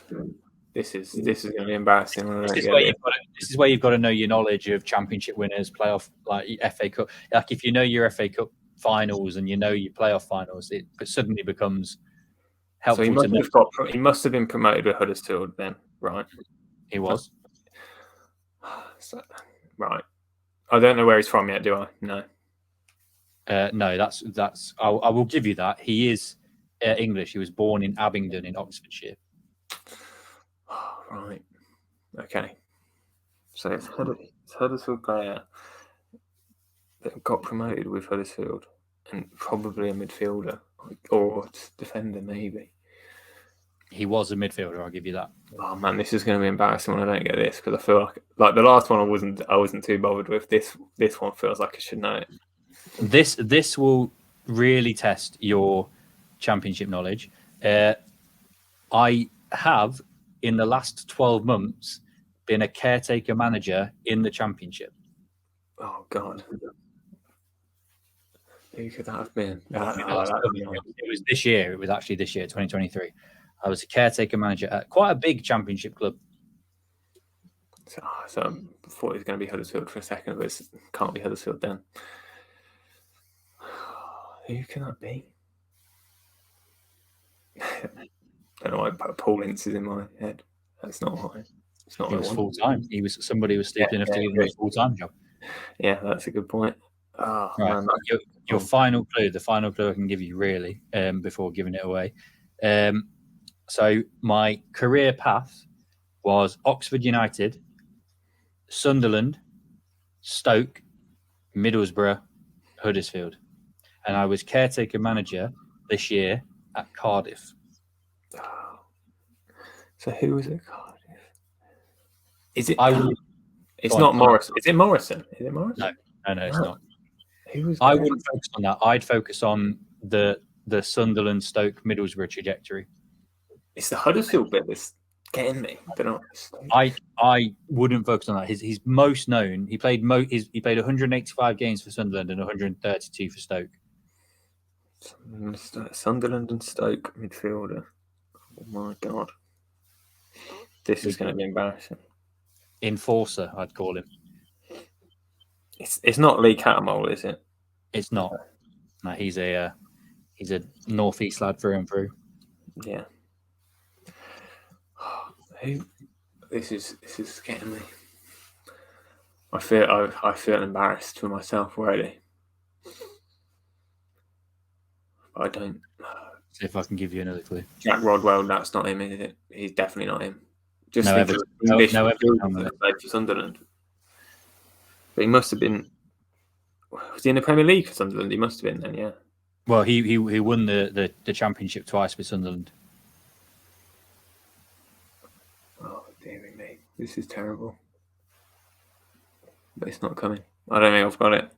[SPEAKER 1] this is going to be embarrassing.
[SPEAKER 2] This is where you've got to know your knowledge of Championship winners, playoff, like FA Cup. Like if you know your FA Cup finals and you know your playoff finals, it suddenly becomes helpful.
[SPEAKER 1] So he must have been promoted with Huddersfield then, right?
[SPEAKER 2] He was.
[SPEAKER 1] Right. I don't know where he's from yet, do I? No.
[SPEAKER 2] No, that's. I will give you that. He is English. He was born in Abingdon in Oxfordshire.
[SPEAKER 1] Right. Okay. So it's Huddersfield player that got promoted with Huddersfield, and probably a midfielder or defender, maybe.
[SPEAKER 2] He was a midfielder. I'll give you that.
[SPEAKER 1] Oh man, this is going to be embarrassing when I don't get this, because I feel like the last one I wasn't too bothered with. This one feels like I should know it.
[SPEAKER 2] This will really test your Championship knowledge. I have, in the last 12 months, been a caretaker manager in the Championship.
[SPEAKER 1] Oh God. Who could that have been?
[SPEAKER 2] It was this year. It was actually this year, 2023. I was a caretaker manager at quite a big Championship club.
[SPEAKER 1] So I thought it was going to be Huddersfield for a second, but it can't be Huddersfield then. Who can that be? I don't know why Paul Ince is in my head. That's not why. It's not.
[SPEAKER 2] He was full time. Somebody was stupid enough to give him a full time job.
[SPEAKER 1] Yeah, that's a good point. Oh,
[SPEAKER 2] right.
[SPEAKER 1] Man,
[SPEAKER 2] your final clue, the final clue I can give you, really, before giving it away. So my career path was Oxford United, Sunderland, Stoke, Middlesbrough, Huddersfield. And I was caretaker manager this year at Cardiff.
[SPEAKER 1] So who was it? Cardiff. Is it? It's
[SPEAKER 2] Go
[SPEAKER 1] not
[SPEAKER 2] on.
[SPEAKER 1] Morrison. Is it Morrison? Is it Morrison?
[SPEAKER 2] No, it's not.
[SPEAKER 1] Who was
[SPEAKER 2] I
[SPEAKER 1] there?
[SPEAKER 2] wouldn't focus on that. I'd focus on the Sunderland, Stoke, Middlesbrough trajectory.
[SPEAKER 1] It's the Huddersfield bit that's getting me. But not
[SPEAKER 2] I wouldn't focus on that. He's most known. He played 185 games for Sunderland and 132 for Stoke.
[SPEAKER 1] Sunderland and Stoke midfielder. Oh my god, this is going to be embarrassing.
[SPEAKER 2] Enforcer, I'd call him.
[SPEAKER 1] It's not Lee Catamole, is it?
[SPEAKER 2] It's not. No, he's a northeast lad through and through.
[SPEAKER 1] Yeah. This is getting me. I feel embarrassed for myself already. I don't.
[SPEAKER 2] See if I can give you another clue.
[SPEAKER 1] Jack Rodwell, that's not him, is it? He's definitely not him. Just
[SPEAKER 2] No
[SPEAKER 1] think
[SPEAKER 2] evidence.
[SPEAKER 1] of English
[SPEAKER 2] No evidence
[SPEAKER 1] midfielder
[SPEAKER 2] on
[SPEAKER 1] that
[SPEAKER 2] that.
[SPEAKER 1] played for Sunderland. But he must have been. Was he in the Premier League for Sunderland? He must have been then, yeah.
[SPEAKER 2] Well, he won the championship twice with Sunderland.
[SPEAKER 1] Oh, dear me. This is terrible. But it's not coming. I don't think I've got it.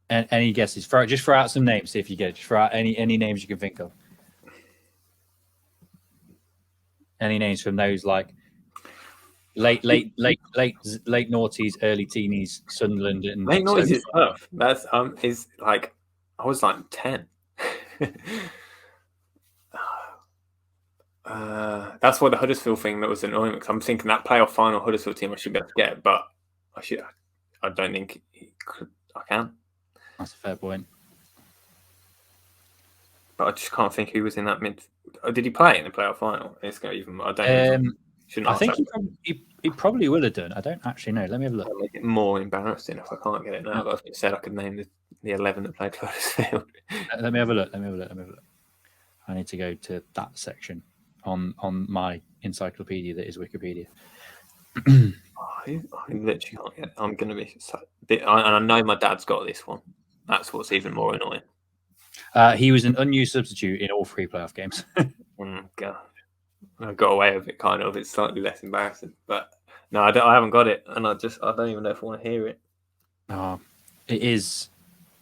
[SPEAKER 2] And any guesses? Just throw out some names. See if you get it. Just throw out any names you can think of. Any names from those like late noughties, early teenies, Sunderland and
[SPEAKER 1] Late noise is tough. That's is like I was like 10. That's what the Huddersfield thing that was annoying because I'm thinking that playoff final Huddersfield team I should be able to get, but I don't think I can.
[SPEAKER 2] That's a fair point.
[SPEAKER 1] But I just can't think who was in that mid. Did he play in the playoff final? It's going even. I don't.
[SPEAKER 2] I think he probably will have done. I don't actually know. Let me have a look.
[SPEAKER 1] It'll make it more embarrassing if I can't get it now. But I said I could name the 11 that played for Huddersfield.
[SPEAKER 2] Let me have a look. I need to go to that section on my encyclopedia that is Wikipedia.
[SPEAKER 1] I literally can't get. I'm going to be. And I know my dad's got this one. That's what's even more annoying.
[SPEAKER 2] He was an unused substitute in all 3 playoff games.
[SPEAKER 1] God, I got away with it. Kind of. It's slightly less embarrassing, but no, I haven't got it, and I don't even know if I want to hear it.
[SPEAKER 2] It is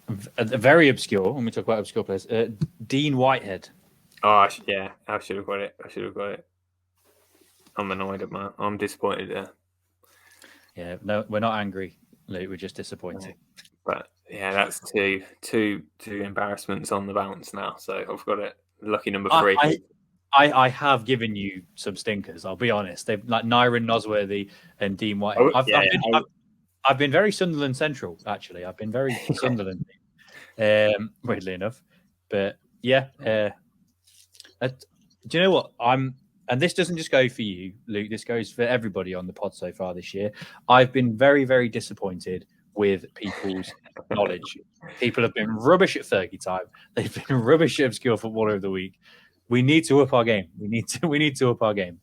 [SPEAKER 2] very obscure. When we talk about obscure players, Dean Whitehead.
[SPEAKER 1] Oh, yeah, I should have got it. I'm annoyed at I'm disappointed there.
[SPEAKER 2] Yeah, no, we're not angry, Luke. We're just disappointed.
[SPEAKER 1] But yeah, that's two embarrassments on the bounce now. So I've got it. Lucky number 3.
[SPEAKER 2] I have given you some stinkers. I'll be honest. They've like Nyron Nosworthy and Dean Whitehead. I've been very Sunderland central. Actually, I've been very Sunderland. Weirdly enough, but yeah. Do you know what and this doesn't just go for you, Luke. This goes for everybody on the pod so far this year. I've been very, very disappointed with people's knowledge. People have been rubbish at Fergie time. They've been rubbish at Obscure Footballer of the Week. We need to up our game. We need to up our game.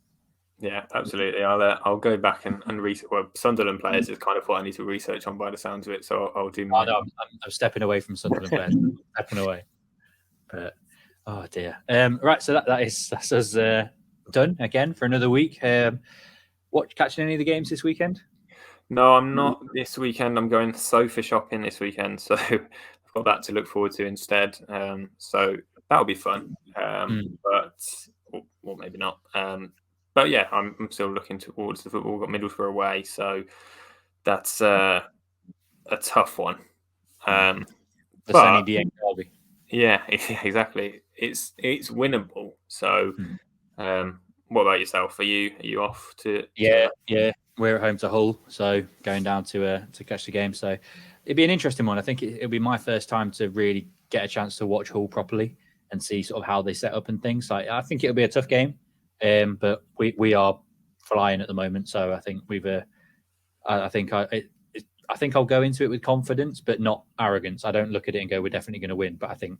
[SPEAKER 1] Yeah, absolutely. I'll go back and research. Well, Sunderland players is kind of what I need to research on by the sounds of it. So I'll do more.
[SPEAKER 2] No, I'm stepping away from Sunderland players. Stepping away. But oh dear. Right. So that's us done again for another week. Catching any of the games this weekend?
[SPEAKER 1] No, I'm not this weekend. I'm going sofa shopping this weekend, so I've got that to look forward to instead. So that'll be fun. But or maybe not. But yeah, I'm still looking towards the football. We've got Middlesbrough away, so that's a tough one.
[SPEAKER 2] The Sonny Dieng derby.
[SPEAKER 1] Yeah, exactly. It's winnable. So, what about yourself? Are you off to?
[SPEAKER 2] Yeah. We're at home to Hull, so going down to catch the game. So it'd be an interesting one. I think it'll be my first time to really get a chance to watch Hull properly and see sort of how they set up and things. Like I think it'll be a tough game, but we are flying at the moment. So I think I think I'll go into it with confidence, but not arrogance. I don't look at it and go, we're definitely going to win. But I think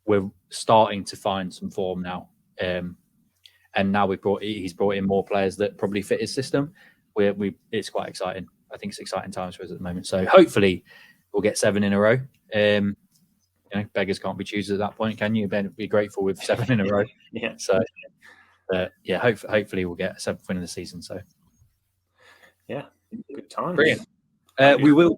[SPEAKER 2] we're starting to find some form now. And and now he's brought in more players that probably fit his system. It's quite exciting. I think it's exciting times for us at the moment. So hopefully we'll get 7 in a row. Beggars can't be choosers at that point, can you? Be grateful with 7 in a row.
[SPEAKER 1] Yeah.
[SPEAKER 2] So hopefully we'll get a 7th win of the season. So
[SPEAKER 1] yeah, good times.
[SPEAKER 2] Brilliant. We'll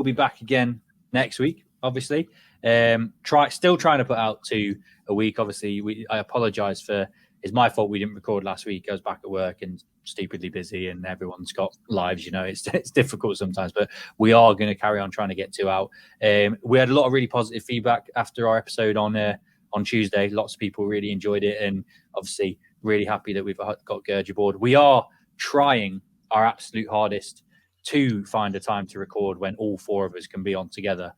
[SPEAKER 2] be back again next week, obviously. Still trying to put out 2 a week. Obviously, I apologise for. It's my fault we didn't record last week. I was back at work and stupidly busy, and everyone's got lives. It's difficult sometimes, but we are going to carry on trying to get 2 out. We had a lot of really positive feedback after our episode on Tuesday. Lots of people really enjoyed it, and obviously really happy that we've got Gurge aboard. We are trying our absolute hardest to find a time to record when all 4 of us can be on together.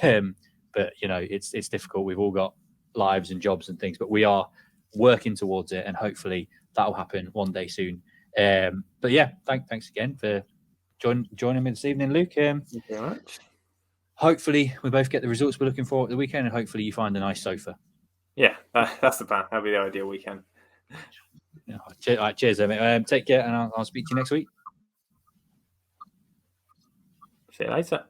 [SPEAKER 2] But it's difficult. We've all got lives and jobs and things, but we are working towards it, and hopefully that'll happen one day soon. But yeah, thanks again for joining me this evening, Luke.
[SPEAKER 1] Thank you very much.
[SPEAKER 2] Hopefully we both get the results we're looking for at the weekend, and hopefully you find a nice sofa.
[SPEAKER 1] Yeah, that's the plan. That'll be the ideal weekend.
[SPEAKER 2] Cheers, mate. Take care, and I'll speak to you next week.
[SPEAKER 1] See you later.